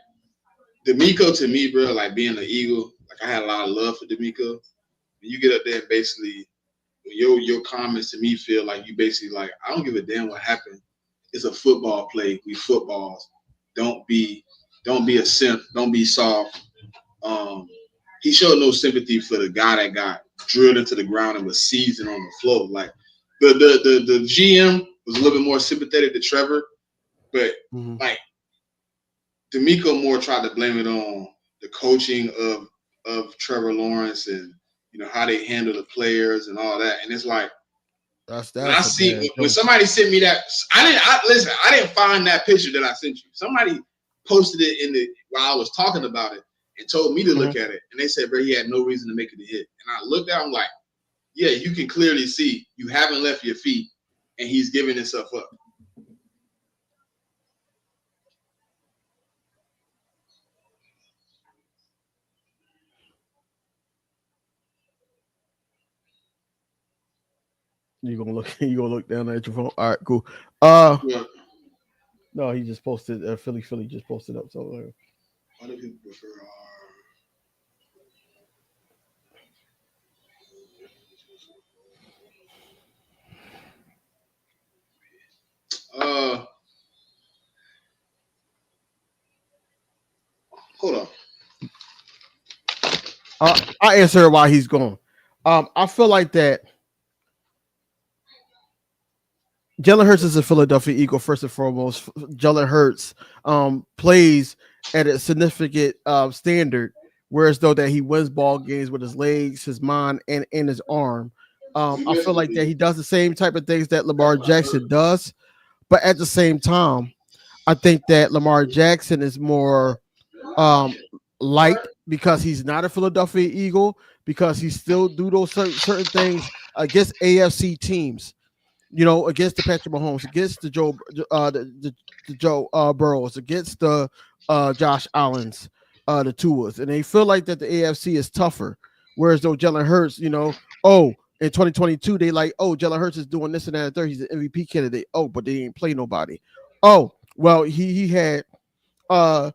D'Amico to me, bro. Like being an Eagle, like I had a lot of love for D'Amico. When you get up there and basically your comments to me feel like you basically like, I don't give a damn what happened. It's a football play. We footballs. Don't be a simp. Don't be soft. He showed no sympathy for the guy that got drilled into the ground and was seizing on the floor. Like the GM was a little bit more sympathetic to Trevor, but like D'Amico more tried to blame it on the coaching of Trevor Lawrence and how they handle the players and all that. And it's like when somebody sent me that, I didn't find that picture that I sent you. Somebody posted it while I was talking about it and told me to look at it. And they said, bro, he had no reason to make it a hit. And I looked at him like, yeah, you can clearly see you haven't left your feet and he's giving himself up. You gonna look down at your phone. All right, cool. Yeah. No, he just posted. Philly just posted up. So Why do people prefer hold on. I answer why he's gone. I feel like that Jalen Hurts is a Philadelphia Eagle first and foremost. Jalen Hurts plays at a significant standard, whereas though that he wins ball games with his legs, his mind, and his arm. I feel like that he does the same type of things that Lamar Jackson does, but at the same time, I think that Lamar Jackson is more light because he's not a Philadelphia Eagle, because he still do those certain things against AFC teams. Against the Patrick Mahomes, against the Joe Burrows, against the Josh Allens, the Tuas, and they feel like that the AFC is tougher. Whereas though Jalen Hurts, in 2022 they like, Jalen Hurts is doing this and that and third. He's an MVP candidate. But they didn't play nobody. Well, he had a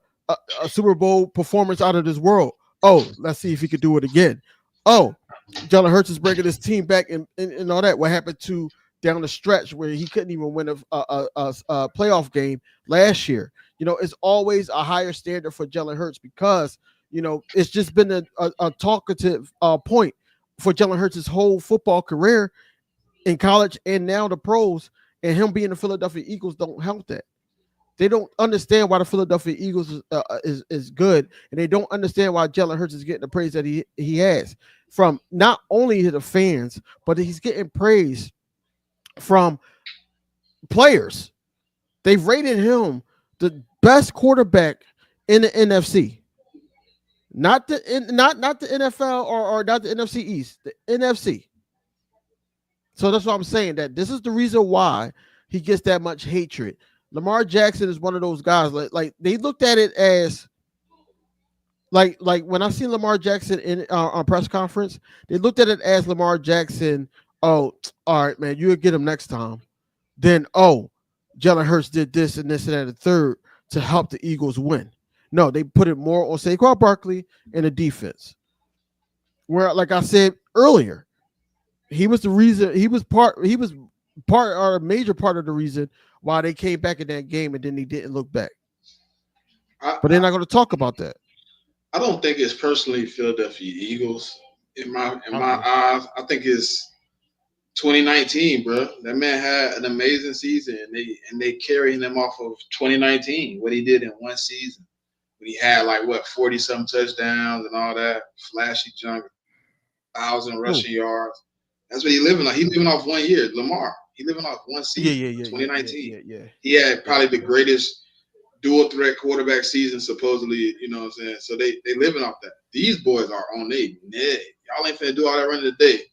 Super Bowl performance out of this world. Let's see if he could do it again. Jalen Hurts is bringing his team back and all that. What happened to down the stretch where he couldn't even win a playoff game last year? It's always a higher standard for Jalen Hurts because it's just been a talkative point for Jalen Hurts' whole football career in college and now the pros, and him being the Philadelphia Eagles don't help that. They don't understand why the Philadelphia Eagles is good, and they don't understand why Jalen Hurts is getting the praise that he has from not only the fans, but he's getting praise from players. They've rated him the best quarterback in the NFC, not the NFL or not the NFC East, the NFC. So that's what I'm saying, that this is the reason why he gets that much hatred. Lamar Jackson is one of those guys like they looked at it as like when I seen Lamar Jackson in on press conference, they looked at it as Lamar Jackson. All right, man, you'll get him next time. Then, Jalen Hurts did this and this and that and the third to help the Eagles win. No, they put it more on Saquon Barkley and the defense. Where, like I said earlier, he was the reason. He was part or a major part of the reason why they came back in that game, and then they didn't look back. But they're not going to talk about that. I don't think it's personally Philadelphia Eagles in my eyes. I think it's 2019, bro. That man had an amazing season, and they carried him off of 2019, what he did in one season. when he had like 40-some touchdowns and all that flashy junk, 1,000 rushing yards. That's what he living on. He living off 1 year. Lamar. He living off one season. 2019. Yeah. He had probably the greatest dual threat quarterback season, supposedly. You know what I'm saying? So they living off that. These boys are on their neck. Y'all ain't finna do all that running today.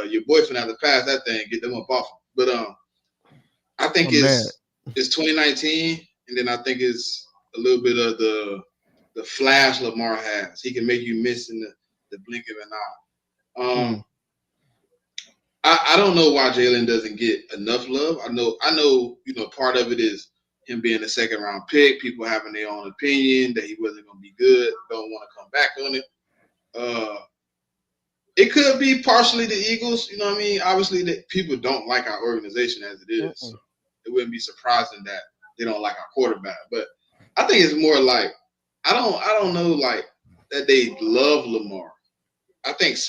Your boy finna have to pass that thing, get them up off him. But I think it's 2019, and then I think it's a little bit of the flash Lamar has. He can make you miss in the blink of an eye. I don't know why Jalen doesn't get enough love. I know, part of it is him being a second round pick, people having their own opinion that he wasn't going to be good, don't want to come back on it. It could be partially the Eagles, you know what I mean? Obviously, that people don't like our organization as it is. So it wouldn't be surprising that they don't like our quarterback. But I think it's more like I don't know like that they love Lamar. I think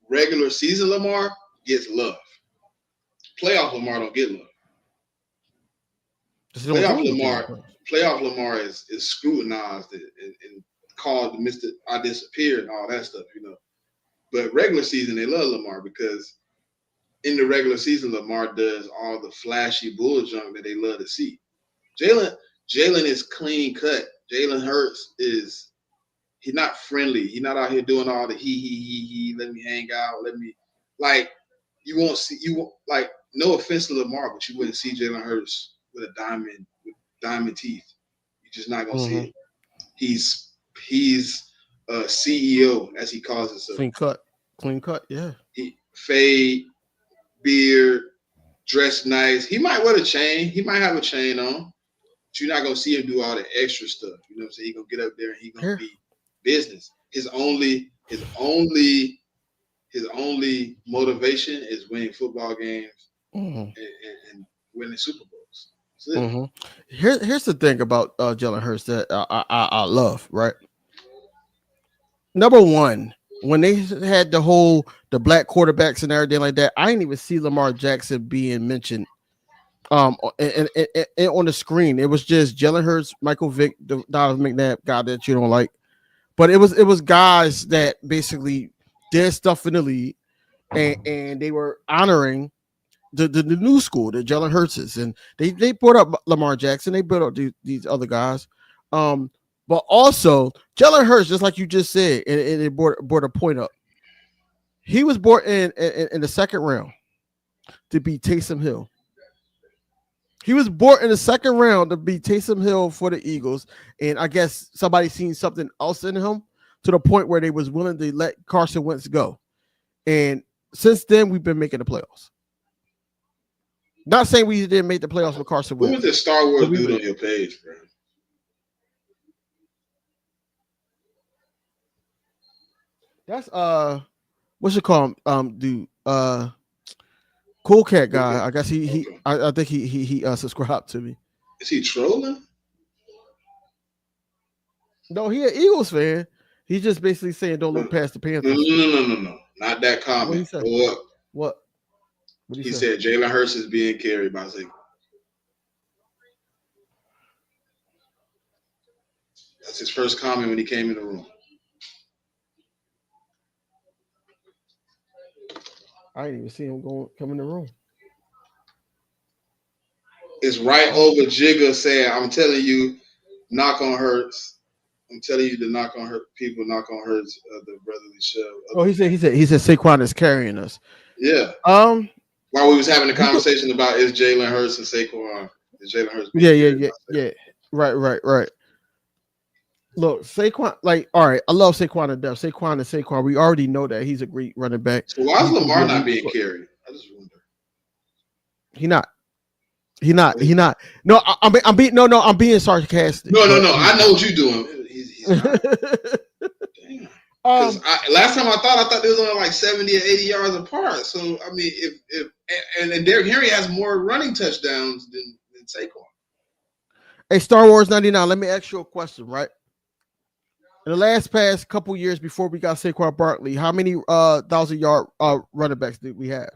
regular season Lamar gets love. Playoff Lamar don't get love. Playoff Lamar is scrutinized and called Mr. I disappeared and all that stuff, you know. But regular season they love Lamar because in the regular season Lamar does all the flashy bull junk that they love to see. Jalen is clean cut. Jalen Hurts he's not friendly. He's not out here doing all the he, let me hang out, no offense to Lamar, but you wouldn't see Jalen Hurts with diamond teeth. You're just not gonna see it. He's CEO, as he calls himself. Clean cut, yeah. He fade, beard, dressed nice. He might wear a chain. He might have a chain on. But you're not gonna see him do all the extra stuff. You know what I'm saying? He's gonna get up there and he's gonna be business. His only motivation is winning football games and winning Super Bowls. Here's the thing about Jalen Hurts that I love, right? Number one, when they had the black quarterbacks and everything like that, I didn't even see Lamar Jackson being mentioned and on the screen. It was just Jalen Hurts, Michael Vick, the Donovan McNabb guy that you don't like. But it was guys that basically did stuff in the league and they were honoring the new school, the Jalen Hurtses, and they brought up Lamar Jackson, they brought up these other guys. But also Jalen Hurts, just like you just said, and it brought a point up. He was brought in the second round to beat Taysom Hill. He was brought in the second round to beat Taysom Hill for the Eagles, and I guess somebody seen something else in him to the point where they was willing to let Carson Wentz go. And since then, we've been making the playoffs. Not saying we didn't make the playoffs with Carson Wentz. Who was the Star Wars dude on your page, bro? That's what's it called? Dude, Cool Cat guy. I guess I think he subscribed to me. Is he trolling? No, he an Eagles fan. He's just basically saying don't look past the Panthers. No. Not that comment. What he said? What? He said Jalen Hurts is being carried by Saquon. That's his first comment when he came in the room. I didn't even see him come in the room. It's right over Jigga saying, I'm telling you, knock on Hurts. I'm telling you to knock on people, knock on Hurts, the brotherly shove. Oh, he said Saquon is carrying us. Yeah. While we was having a conversation about is Jalen Hurts and Saquon. Is Jalen Hurts? Yeah. Right. Look, Saquon, all right, I love Saquon to death. Saquon, we already know that he's a great running back. So why is Lamar not being carried? I just wonder. He not. No, I'm being sarcastic. No. I know what you're doing. He's not. Damn. Last time I thought they was only like 70 or 80 yards apart. So I mean, if Derrick Henry has more running touchdowns than Saquon. Hey, Star Wars 99. Let me ask you a question, right? In the past couple years before we got Saquon Barkley, how many 1,000-yard running backs did we have?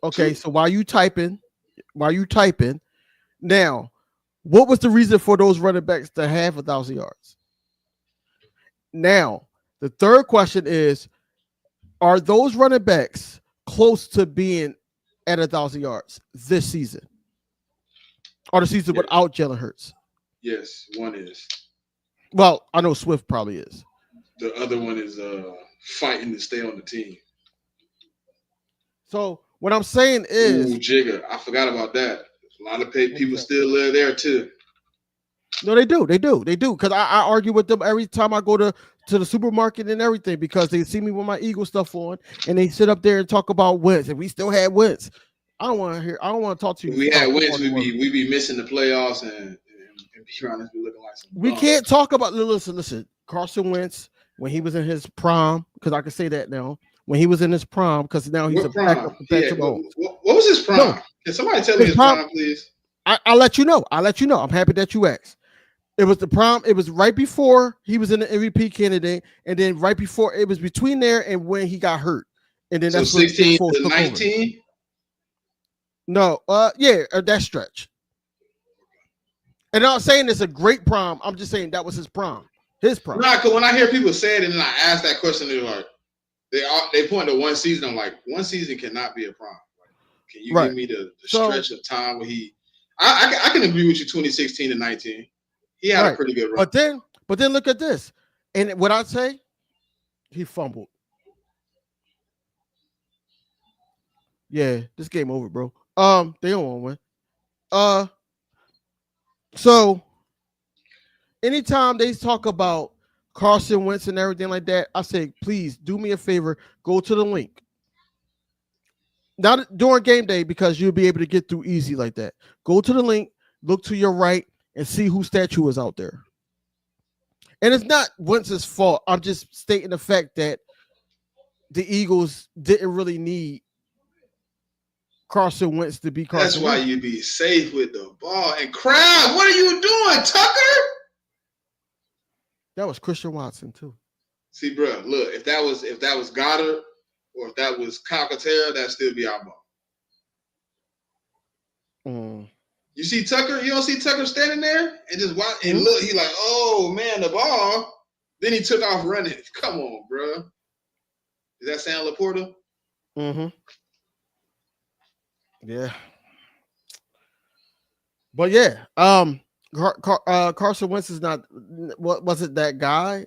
Okay, so while you typing now, What was the reason for those running backs to have 1,000 yards? Now, the third question is, are those running backs close to being at 1,000 yards this season? Or the season without Jalen Hurts? Yes, one is. Well, I know Swift probably is. The other one is fighting to stay on the team. So what I'm saying is, Jigga, I forgot about that. A lot of people still live there too. No, they do. Because I argue with them every time I go to the supermarket and everything, because they see me with my Eagle stuff on and they sit up there and talk about wins, and we still had wins. I don't want to talk to you. If we had wins, we be missing the playoffs and be honest, we looking like some we can't talk about. Listen. Carson Wentz, when he was in his prime, because I can say that now, when he was in his prime, because now he's a backup for Patrick Mahomes. What was his prime? No. Can somebody tell me his prime, please? I'll let you know. I'm happy that you asked. It was the prime. It was right before he was in the MVP candidate, and then right before, it was between there and when he got hurt, and then so that's 16 to 19. No, that stretch. And I'm not saying it's a great prime. I'm just saying that was his prime. His prime. Nah, because when I hear people say it and then I ask that question, they're like, they point to one season. I'm like, one season cannot be a prime. Like, can you give me the stretch of time where he? I can agree with you. 2016 to 19, he had a pretty good run. But then look at this, and what I'd say, he fumbled. Yeah, this game over, bro. They don't want to win. So anytime they talk about Carson Wentz and everything like that, I say, please do me a favor, go to the link. Not during game day, because you'll be able to get through easy like that. Go to the link, look to your right, and see whose statue is out there. And it's not Wentz's fault. I'm just stating the fact that the Eagles didn't really need Carson Wentz to be Carson. That's why you be safe with the ball. And Crab, what are you doing, Tucker? That was Christian Watson too. See, bro, look, if that was Goddard or if that was Calcaterra, that'd still be our ball. You see Tucker? You don't see Tucker standing there and just watch and look. He like, oh man, the ball. Then he took off running. Come on, bro. Is that Sam Laporta? Mm-hmm. Yeah. But yeah, Carson Wentz is not wasn't that guy.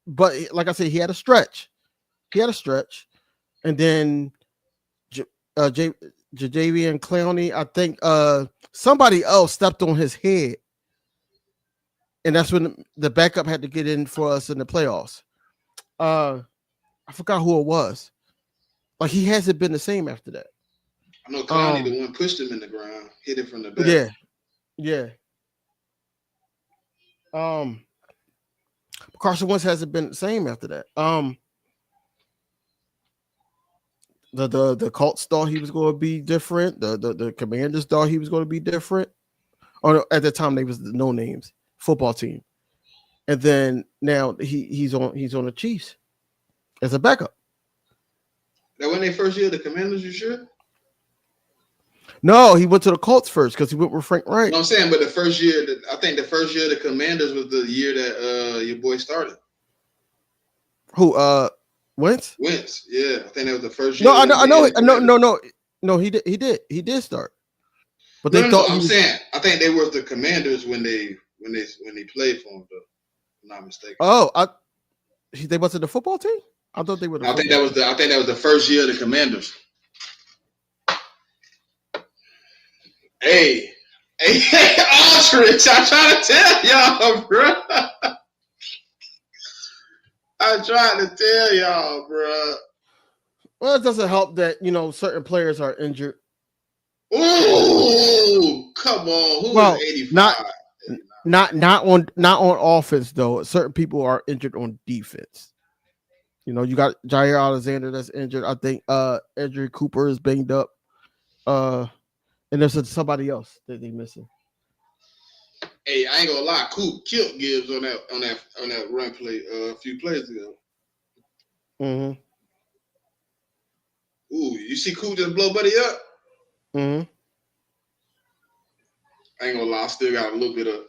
But like I said, he had a stretch. And then Jadeveon Clowney, I think somebody else stepped on his head. And that's when the backup had to get in for us in the playoffs. I forgot who it was. Like, he hasn't been the same after that. I know Clowney, the one pushed him in the ground, hit it from the back. Yeah. Carson Wentz hasn't been the same after that. The Colts thought he was going to be different. The Commanders thought he was going to be different. Or at the time, they was the no names football team, and then now he's on the Chiefs as a backup. That when they first year the Commanders, you sure? No, he went to the Colts first because he went with Frank Wright. No, I'm saying, but the first year, I think the first year of the Commanders was the year that your boy started. Who? Wentz? Wentz, yeah. I think that was the first year. No, I know. No, he did start. But they thought I'm saying, I think they were the Commanders when they played for him, though. If I'm not mistaken. Oh, they wasn't the football team? I thought they were. I think that was the first year of the Commanders. Hey, Aldrich, I'm trying to tell y'all, bro. Well, it doesn't help that certain players are injured. Ooh, come on. Who is 85? Not on offense though. Certain people are injured on defense. You got Jair Alexander that's injured. I think Andrew Cooper is banged up. And there's somebody else that they missing. Hey, I ain't gonna lie. Coop killed Gibbs on that run play a few plays ago. Mm-hmm. Ooh, you see Coop just blow Buddy up? Mm-hmm. I ain't gonna lie, I still got a little bit of.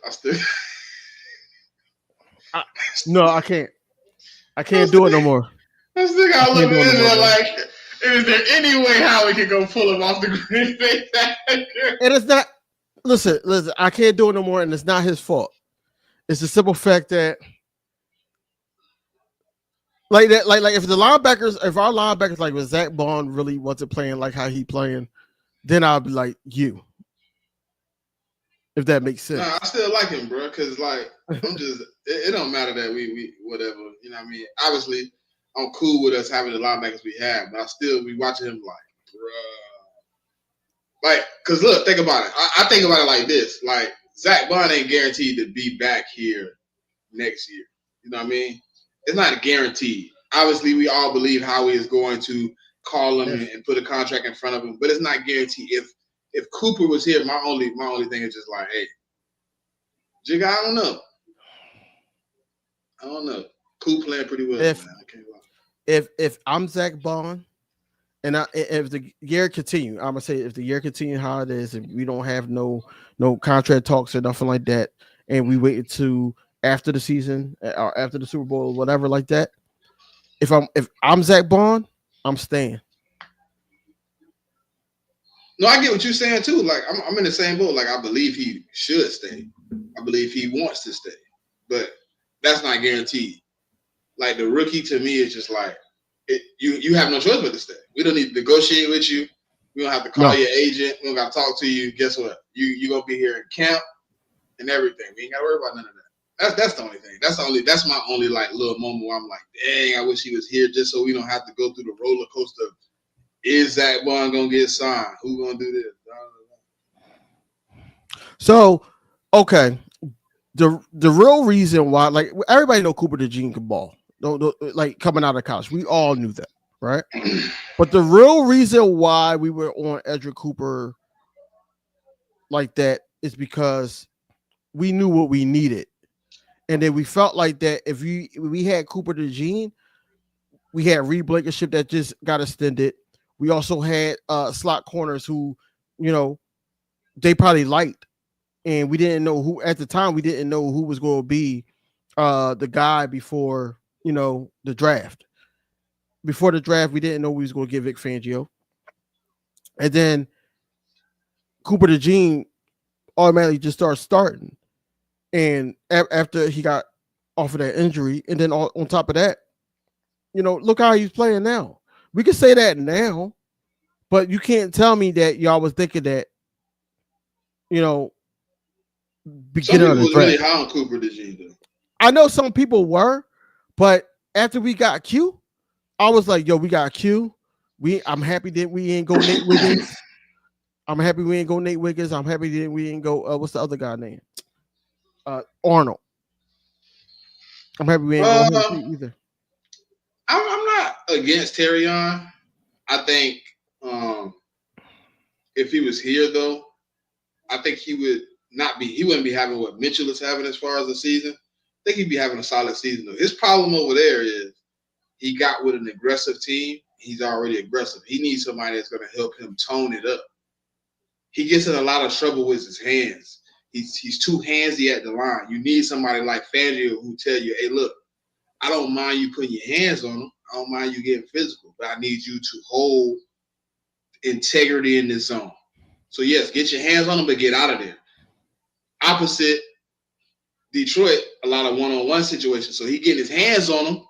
No, I can't. I can't do it no more. I still got a little bit of that. Man. Like, is there any way how we can go pull him off the Green Bay Packers? And it's not. Listen. I can't do it no more, and it's not his fault. It's the simple fact that, like that, like if our linebackers, like when Zach Bond really wasn't playing like how he playing, then I'll be like you. If that makes sense. Nah, I still like him, bro. Cause like I'm just, it don't matter that we whatever. You know what I mean? Obviously, I'm cool with us having the linebackers we have, but I still be watching him like, bro. Like, cause look, think about it. I think about it like this: like Zach Bond ain't guaranteed to be back here next year. You know what I mean? It's not guaranteed. Obviously, we all believe Howie is going to call him and put a contract in front of him, but it's not guaranteed. If Cooper was here, my only thing is just like, hey, Jigga, I don't know. Coop playing pretty well. Man. I can't lie. If I'm Zach Bond, and if the year continue, I'm gonna say if the year continue how it is, and we don't have no contract talks or nothing like that, and we wait to after the season or after the Super Bowl or whatever like that. If I'm Zach Bond, I'm staying. No, I get what you're saying too. Like I'm in the same boat. Like I believe he should stay. I believe he wants to stay, but that's not guaranteed. Like the rookie to me is just like you have no choice but to stay. We don't need to negotiate with you. We don't have to call your agent. We don't got to talk to you. Guess what? You gonna be here in camp and everything. We ain't got to worry about none of that. That's the only thing. That's my only like little moment where I'm like, dang, I wish he was here just so we don't have to go through the roller coaster. Is Zach Bond gonna get signed? Who gonna do this? So, okay, the real reason why, like everybody know Cooper DeJean can ball. Like coming out of college, we all knew that, right? But the real reason why we were on Edric Cooper like that is because we knew what we needed, and then we felt like that if we had Cooper DeJean, we had Reed Blankenship that just got extended. We also had slot corners who, they probably liked, and we didn't know who at the time. We didn't know who was going to be the guy before the draft. Before the draft, we didn't know we was going to get Vic Fangio, and then Cooper DeJean automatically just started starting, and after he got off of that injury, and then on top of that, look how he's playing now. We can say that now, but you can't tell me that y'all was thinking that, some people was really high on Cooper DeJean, though. I know some people were, but after we got Q, I was like, yo, we got Q. I'm happy that we ain't go Nate Wiggins. I'm happy we ain't go Nate Wiggins. I'm happy that we ain't go, what's the other guy name? Arnold. I'm happy we ain't go him either. I'm not against Terrion. I think if he was here, though, I think he wouldn't be having what Mitchell is having as far as the season. I think he'd be having a solid season, though. His problem over there is he got with an aggressive team. He's already aggressive. He needs somebody that's going to help him tone it up. He gets in a lot of trouble with his hands. He's too handsy at the line. You need somebody like Fangio who tell you, hey, look, I don't mind you putting your hands on them. I don't mind you getting physical, but I need you to hold integrity in this zone. So, yes, get your hands on them, but get out of there. Opposite Detroit, a lot of one-on-one situations. So he getting his hands on them,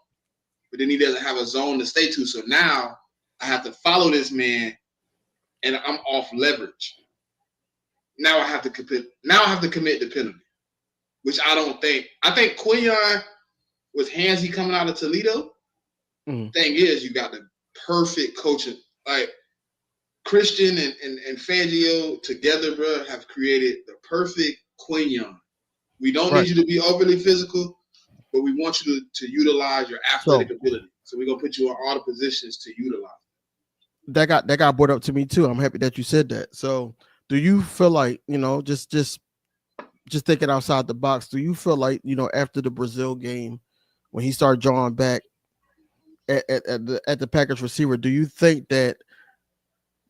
but then he doesn't have a zone to stay to. So now I have to follow this man, and I'm off leverage. Now I have to commit the penalty, which I don't think. I think Quinyon was handsy coming out of Toledo. Mm-hmm. Thing is, you got the perfect coaching. Like Christian and Fangio together, bro, have created the perfect Quinyon. We don't need you to be overly physical, but we want you to utilize your athletic ability. So we're gonna put you in all the positions to utilize. That got brought up to me too. I'm happy that you said that. So do you feel like, just thinking outside the box, do you feel like, after the Brazil game, when he started drawing back at the Packers receiver, do you think that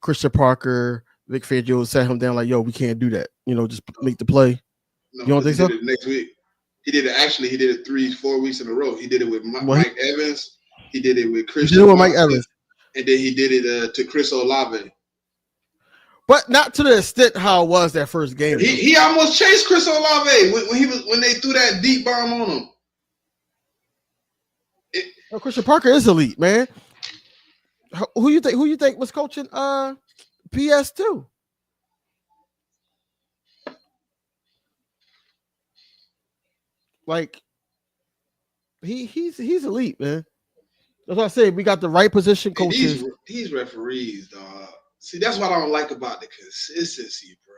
Christian Parker, Vic Fangio sat him down like, "Yo, we can't do that. Just make the play." No, You don't think so? Did it next week. He did it 3-4 weeks in a row. He did it with Mike Evans. He did it with Christian. He did it with Mike Evans, and then he did it to Chris Olave. But not to the extent how it was that first game. He almost chased Chris Olave when they threw that deep bomb on him. Christian Parker is elite, man. Who you think was coaching PS2? Like he's elite, man. That's what I said. We got the right position coaches. These referees, dog. See, that's what I don't like about the consistency, bro.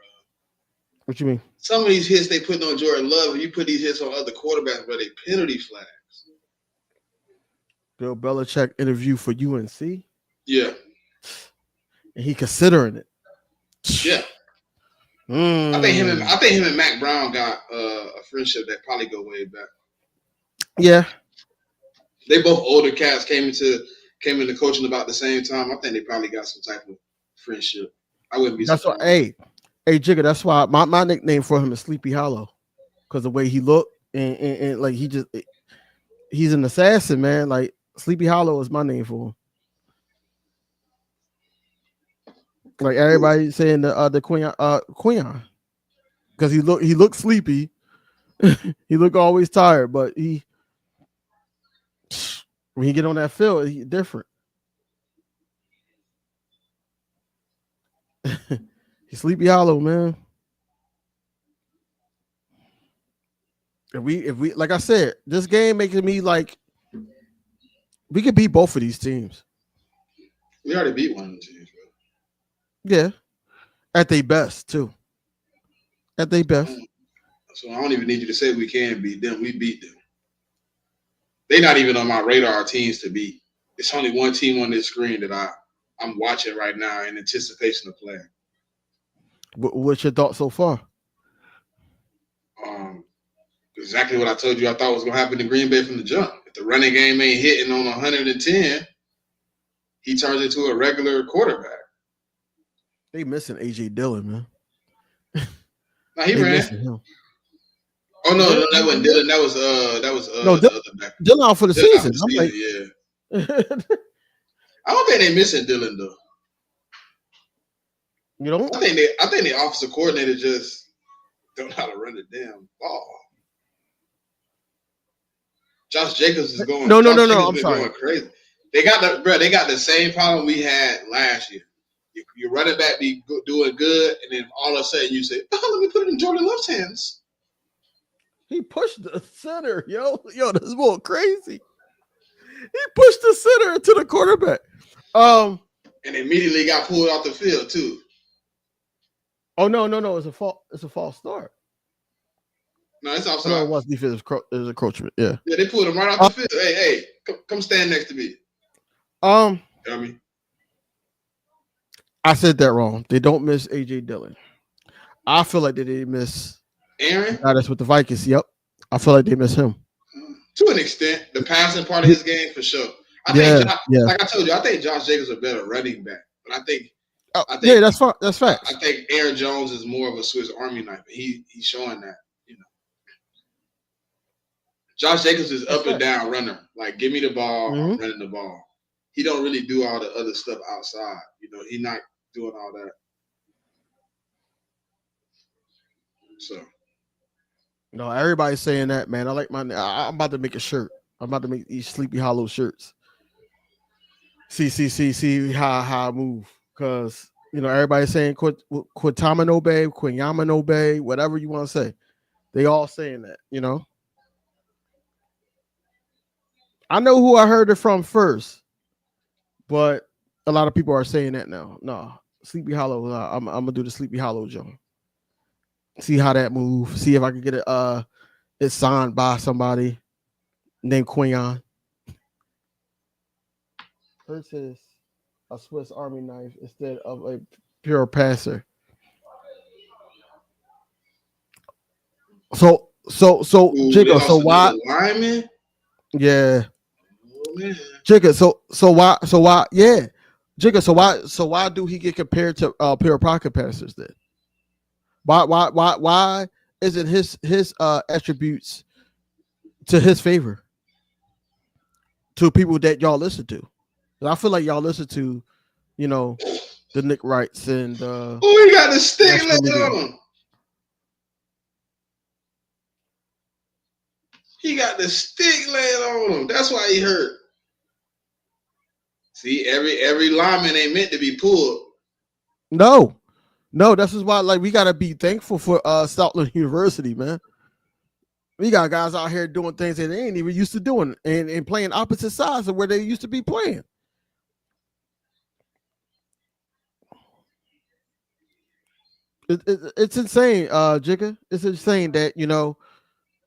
What you mean? Some of these hits they put on Jordan Love, and you put these hits on other quarterbacks, bro, they penalty flags. Bill Belichick interview for UNC. Yeah. And he considering it. Yeah. I think him and Mac Brown got a friendship that probably go way back. Yeah. They both older cats came into coaching about the same time. I think they probably got some type of friendship. I wouldn't be surprised. Hey, Jigga, that's why my nickname for him is Sleepy Hollow. Because the way he looked and like he's an assassin, man. Like Sleepy Hollow is my name for him. Like everybody saying the Queon. Because he looked sleepy. He looked always tired, but when he get on that field, he's different. He's Sleepy Hollow, man. If we like I said, this game making me like we could beat both of these teams. We already beat one of the teams, bro. Yeah. At their best, too. At their best. So I don't even need you to say we can beat them. We beat them. They're not even on my radar teams to beat. It's only one team on this screen that I'm watching right now in anticipation of playing. What's your thoughts so far? Exactly what I told you I thought was going to happen to Green Bay from the jump. If the running game ain't hitting on 110, he turns into a regular quarterback. They missing A.J. Dillon, man. No, he ran. Oh no, that wasn't Dillon. That was no, the other back. Dillon out for the season. Yeah. I don't think they missing Dillon though. You know, I think the offensive coordinator just don't know how to run the damn ball. Josh Jacobs is going. No. I'm sorry. Going crazy. They got the same problem we had last year. Your running back be doing good, and then all of a sudden you say, "Oh, let me put it in Jordan Love's hands." He pushed the center, yo, this is more crazy. He pushed the center into the quarterback, and immediately got pulled off the field too. Oh no, it's a false start. No, it's offside. No, it was defensive. It was encroachment. Yeah. Yeah, they pulled him right off the field. Hey, come stand next to me. You know what I mean? I said that wrong. They don't miss A.J. Dillon. I feel like they didn't miss Aaron. That's with the Vikings. Yep. I feel like they miss him. To an extent, the passing part of his game for sure. I think, like I told you, I think Josh Jacobs is a better running back. But I think yeah, that's fine. That's facts. I think Aaron Jones is more of a Swiss Army knife. He's showing that, you know. Josh Jacobs is up and down runner. Like, give me the ball, I'm running the ball. He don't really do all the other stuff outside. You know, he's not doing all that. So. No, everybody's saying that, man. I like I'm about to make a shirt. I'm about to make these Sleepy Hollow shirts. See how I move. Because, you know, everybody's saying Quintamino Bay, Quinyamino Bay, whatever you want to say. They all saying that, you know. I know who I heard it from first, but a lot of people are saying that now. No, Sleepy Hollow. I'm gonna do the Sleepy Hollow Joe. See how that move. See if I can get it signed by somebody named Quinion. Purchase a Swiss Army knife instead of a pure passer. So Jigga, so why? Lineman? Yeah. Oh, man. Jigga, so why? Yeah. Jigga, so why do he get compared to pure pocket passers then? Why isn't his attributes to his favor to people that y'all listen to? I feel like y'all listen to, you know, the Nick Wrights and oh, he got the stick laid on him. He got the stick laid on him. That's why he hurt. See, every lineman ain't meant to be pulled. No, this is why like we gotta be thankful for Southland University, man. We got guys out here doing things that they ain't even used to doing and playing opposite sides of where they used to be playing. It's insane, Jigga. It's insane that, you know,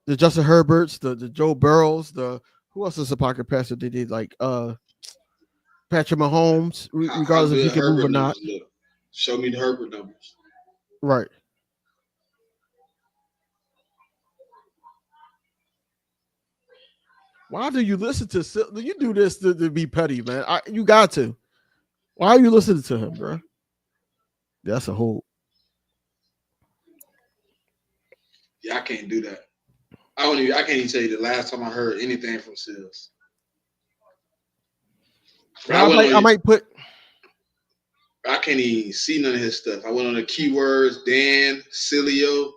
the Justin Herberts, the Joe Burrows, who else is a pocket passer? They did like Patrick Mahomes, regardless if he can move or not. Show me the Herbert numbers. Right. Why do you listen to? You do this to be petty, man. You got to. Why are you listening to him, bro? That's a whole. Yeah, I can't do that. I can't even tell you the last time I heard anything from Sills. I might put. I can't even see none of his stuff. I went on the keywords, Dan, Cilio,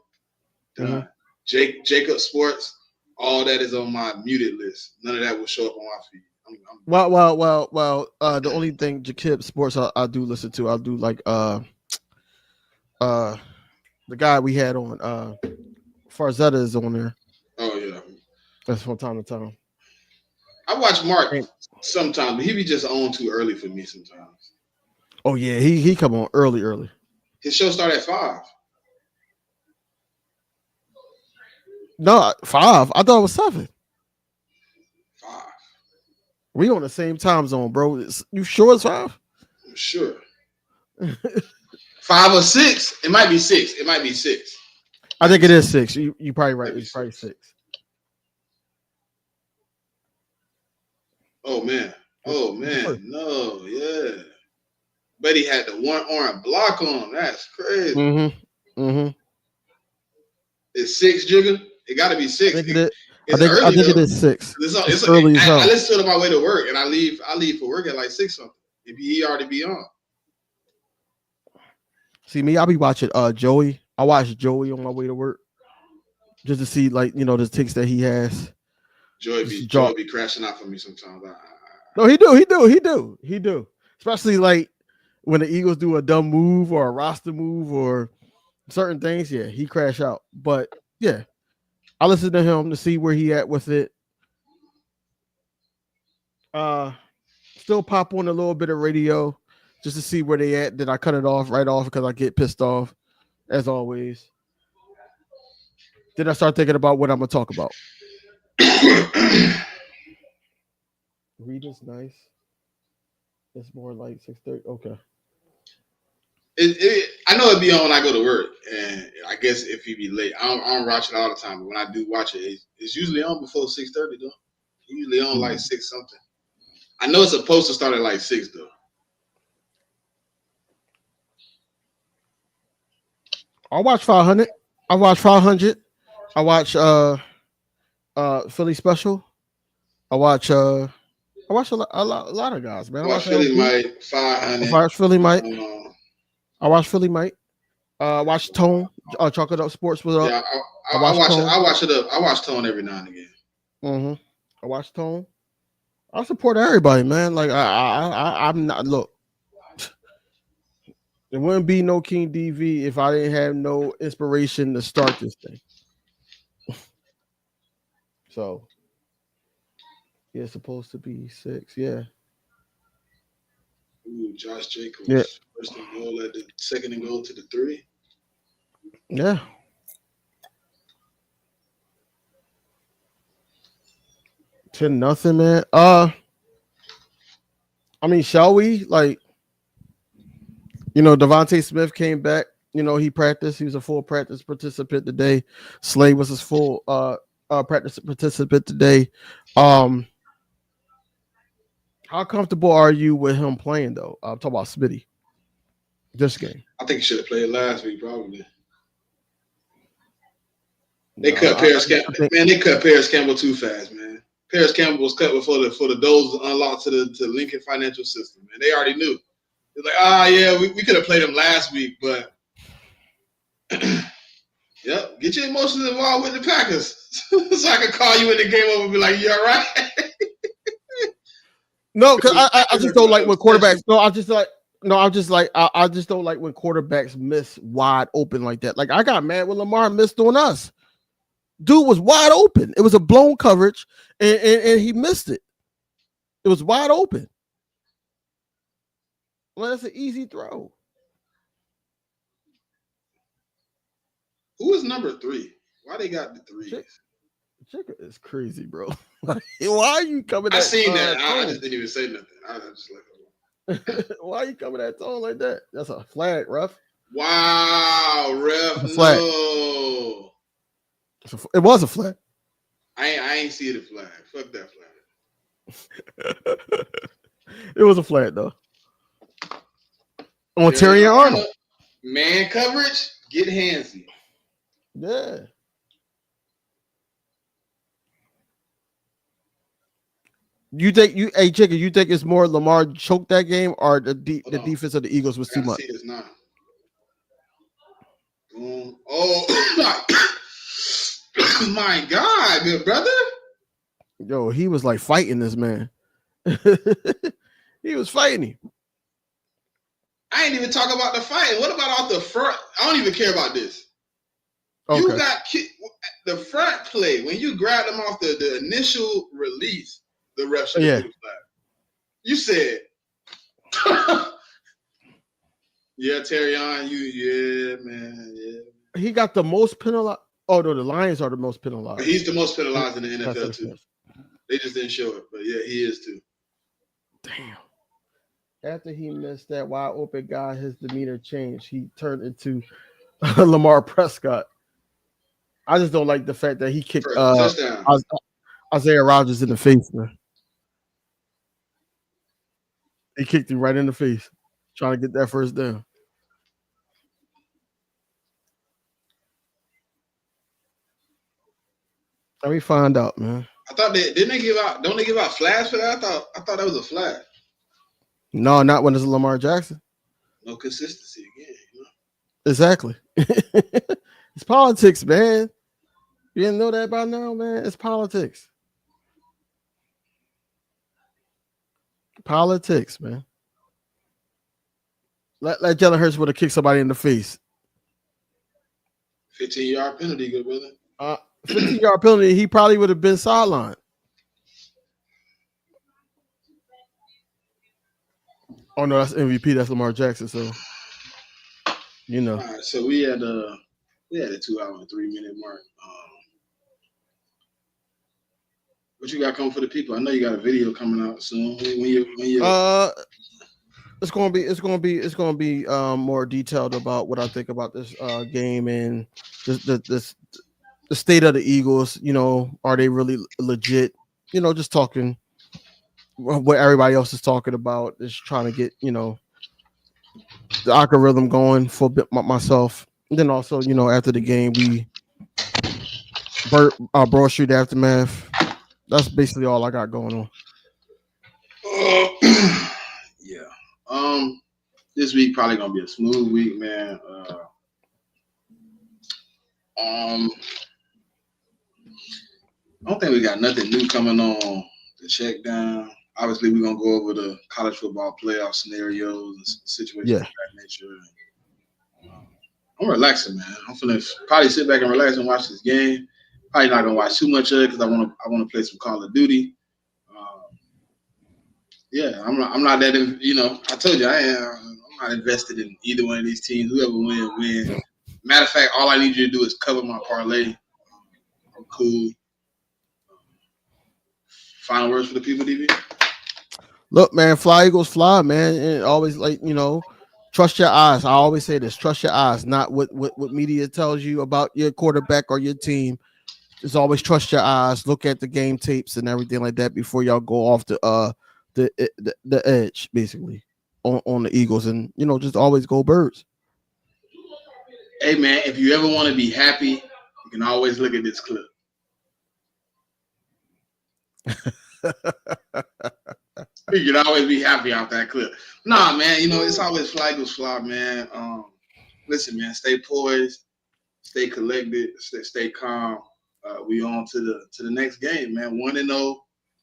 Jacob Sports. All that is on my muted list. None of that will show up on my feed. Well. The only thing Jacob Sports I do listen to, I'll do like the guy we had on Farzetta is on there. Oh yeah, that's from time to time. I watch Mark sometimes, but he be just on too early for me sometimes. Oh yeah, he come on early. His show started at 5. No, 5. I thought it was 7. 5. We on the same time zone, bro. You sure it's 5? I'm sure. 5 or 6. It might be 6. It might be 6. I think it is 6. You probably right. It's probably 6. Oh man. No, yeah. But he had the one orange block on. That's crazy. Mm-hmm. It's 6, Jigga. It got to be 6. I think it is 6. It's early as hell. I listen to it on my way to work, and I leave for work at like 6 something. If he already be on. See me, I'll be watching Joey. I watch Joey on my way to work just to see, like, you know, the ticks that he has. Joey be crashing out for me sometimes. No, he do. Especially like when the Eagles do a dumb move or a roster move or certain things. Yeah, he crash out. But yeah, I listen to him to see where he at with it. Still pop on a little bit of radio just to see where they at. Then I cut it off because I get pissed off, as always. Then I start thinking about what I'm gonna talk about. Read is nice. It's more like 6:30. Okay. I know it'd be on when I go to work, and I guess if he be late, I don't watch it all the time. But when I do watch it, it's usually on before 6:30 though. Usually on like 6 something. I know it's supposed to start at like 6 though. I watch 500. I watch 500. I watch Philly Special. I watch a lot of guys, man. I watch Philly Mike, 500. I watch Philly Mike. I watch Philly Mike. Watch Tone. Chocolate Up Sports with I watch Tone every now and again. Mm-hmm. I watch Tone. I support everybody, man. Like I'm not. Look, there wouldn't be no King DV if I didn't have no inspiration to start this thing. So, yeah, it's supposed to be 6. Yeah. Ooh, Josh Jacobs. Yeah. First and goal at the second and goal to the 3. Yeah. To nothing, man. I mean, shall we? Like, you know, Devontae Smith came back. You know, he practiced. He was a full practice participant today. Slay was his full practice participant today. How How comfortable are you with him playing though? I'm talking about Smitty. This game. I think he should have played last week, probably. They cut Paris Campbell. Man, they cut Paris Campbell too fast, man. Paris Campbell was cut before the doors unlocked to the Lincoln financial system, man. They already knew. They're like, yeah, we could have played him last week, but yep, get your emotions involved with the Packers. So I can call you in the game over and be like, you all right? No, because I just don't like when quarterbacks. No, I just don't like when quarterbacks miss wide open like that. Like I got mad when Lamar missed on us. Dude was wide open. It was a blown coverage, and he missed it. It was wide open. Well, that's an easy throw. Who is number 3? Why they got the 3? Chicken is crazy, bro. Why are you coming? I seen that. I just didn't even say nothing. I just like. Why are you coming at tone like that? That's a flag, ref. Wow, ref. Flag. No. It was a flag. I ain't see the flag. Fuck that flag. It was a flag though. On Terry Arnold. Man coverage, get handsy. Yeah. You think Chicken, you think it's more Lamar choked that game or the defense of the Eagles was too much? See this now. Oh my God, good brother. Yo, he was like fighting this man. He was fighting him. I ain't even talking about the fighting. What about off the front? I don't even care about this. Okay. You got the front play when you grabbed them off the initial release. The ref should have put the flag. You said, yeah, Terry on you, man. He got the most penalized. Oh no, the Lions are the most penalized. But he's the most penalized in the NFL too. They just didn't show it, but yeah, he is too. Damn. After he missed that wide open guy, his demeanor changed. He turned into Lamar Prescott. I just don't like the fact that he kicked Isaiah Rodgers in the face, man. He kicked him right in the face, trying to get that first down. Let me find out, man. I thought don't they give out flags for that? I thought that was a flag. No, not when it's Lamar Jackson. No consistency again. You know? Exactly. It's politics, man. You didn't know that by now, man? It's politics. Politics, man. Let Jalen Hurts would have kicked somebody in the face. 15-yard penalty, good brother. 15-yard penalty, he probably would have been sidelined. Oh no, that's MVP. That's Lamar Jackson. So, you know. All right, so we had a 2 hour and 3 minute mark. What you got coming for the people? I know you got a video coming out soon. When you it's gonna be more detailed about what I think about this game and the state of the Eagles. You know, are they really legit? You know, just talking what everybody else is talking about, is trying to get, you know, the algorithm going for myself. And then also, you know, after the game, we Broad Street Aftermath. That's basically all I got going on. Yeah. This week probably gonna be a smooth week, man. I don't think we got nothing new coming on the check down. Obviously, we're gonna go over the college football playoff scenarios and situations of that nature. I'm relaxing, man. I'm gonna probably sit back and relax and watch this game. Probably not gonna watch too much of it because I want to play some Call of Duty. I'm not that. You know, I told you I'm not invested in either one of these teams. Whoever win. Matter of fact, all I need you to do is cover my parlay. I'm cool. Final words for the people, DB? Look, man, fly Eagles fly, man. And always, like, you know, trust your eyes. I always say this: trust your eyes, not what media tells you about your quarterback or your team. Just always trust your eyes. Look at the game tapes and everything like that before y'all go off to the edge basically on the Eagles, and just always go Birds. Hey man, if you ever want to be happy, you can always look at this clip. You can always be happy off that clip. Nah, man, it's always FlyEaglesFly, man. Listen, man, stay poised, stay collected, stay calm. We on to the next game, man. 1-0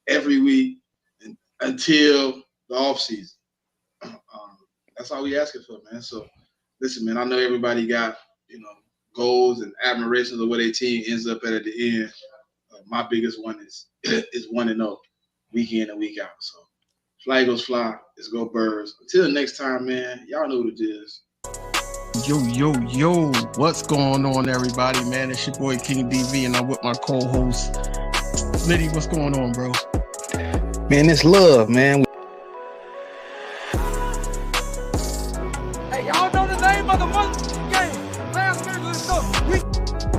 every week until the offseason. That's all we asking for, man. So, listen, man, I know everybody got, goals and admirations of where their team ends up at the end. My biggest one is 1-0, week in and week out. So, FlyEaglesFly, let's go Birds. Until next time, man, y'all know what it is. Yo, what's going on, everybody, man? It's your boy King DV, and I'm with my co-host Smitty. What's going on, bro? Man, it's love, man. Hey, y'all know the name of the game. Last minute of the stuff.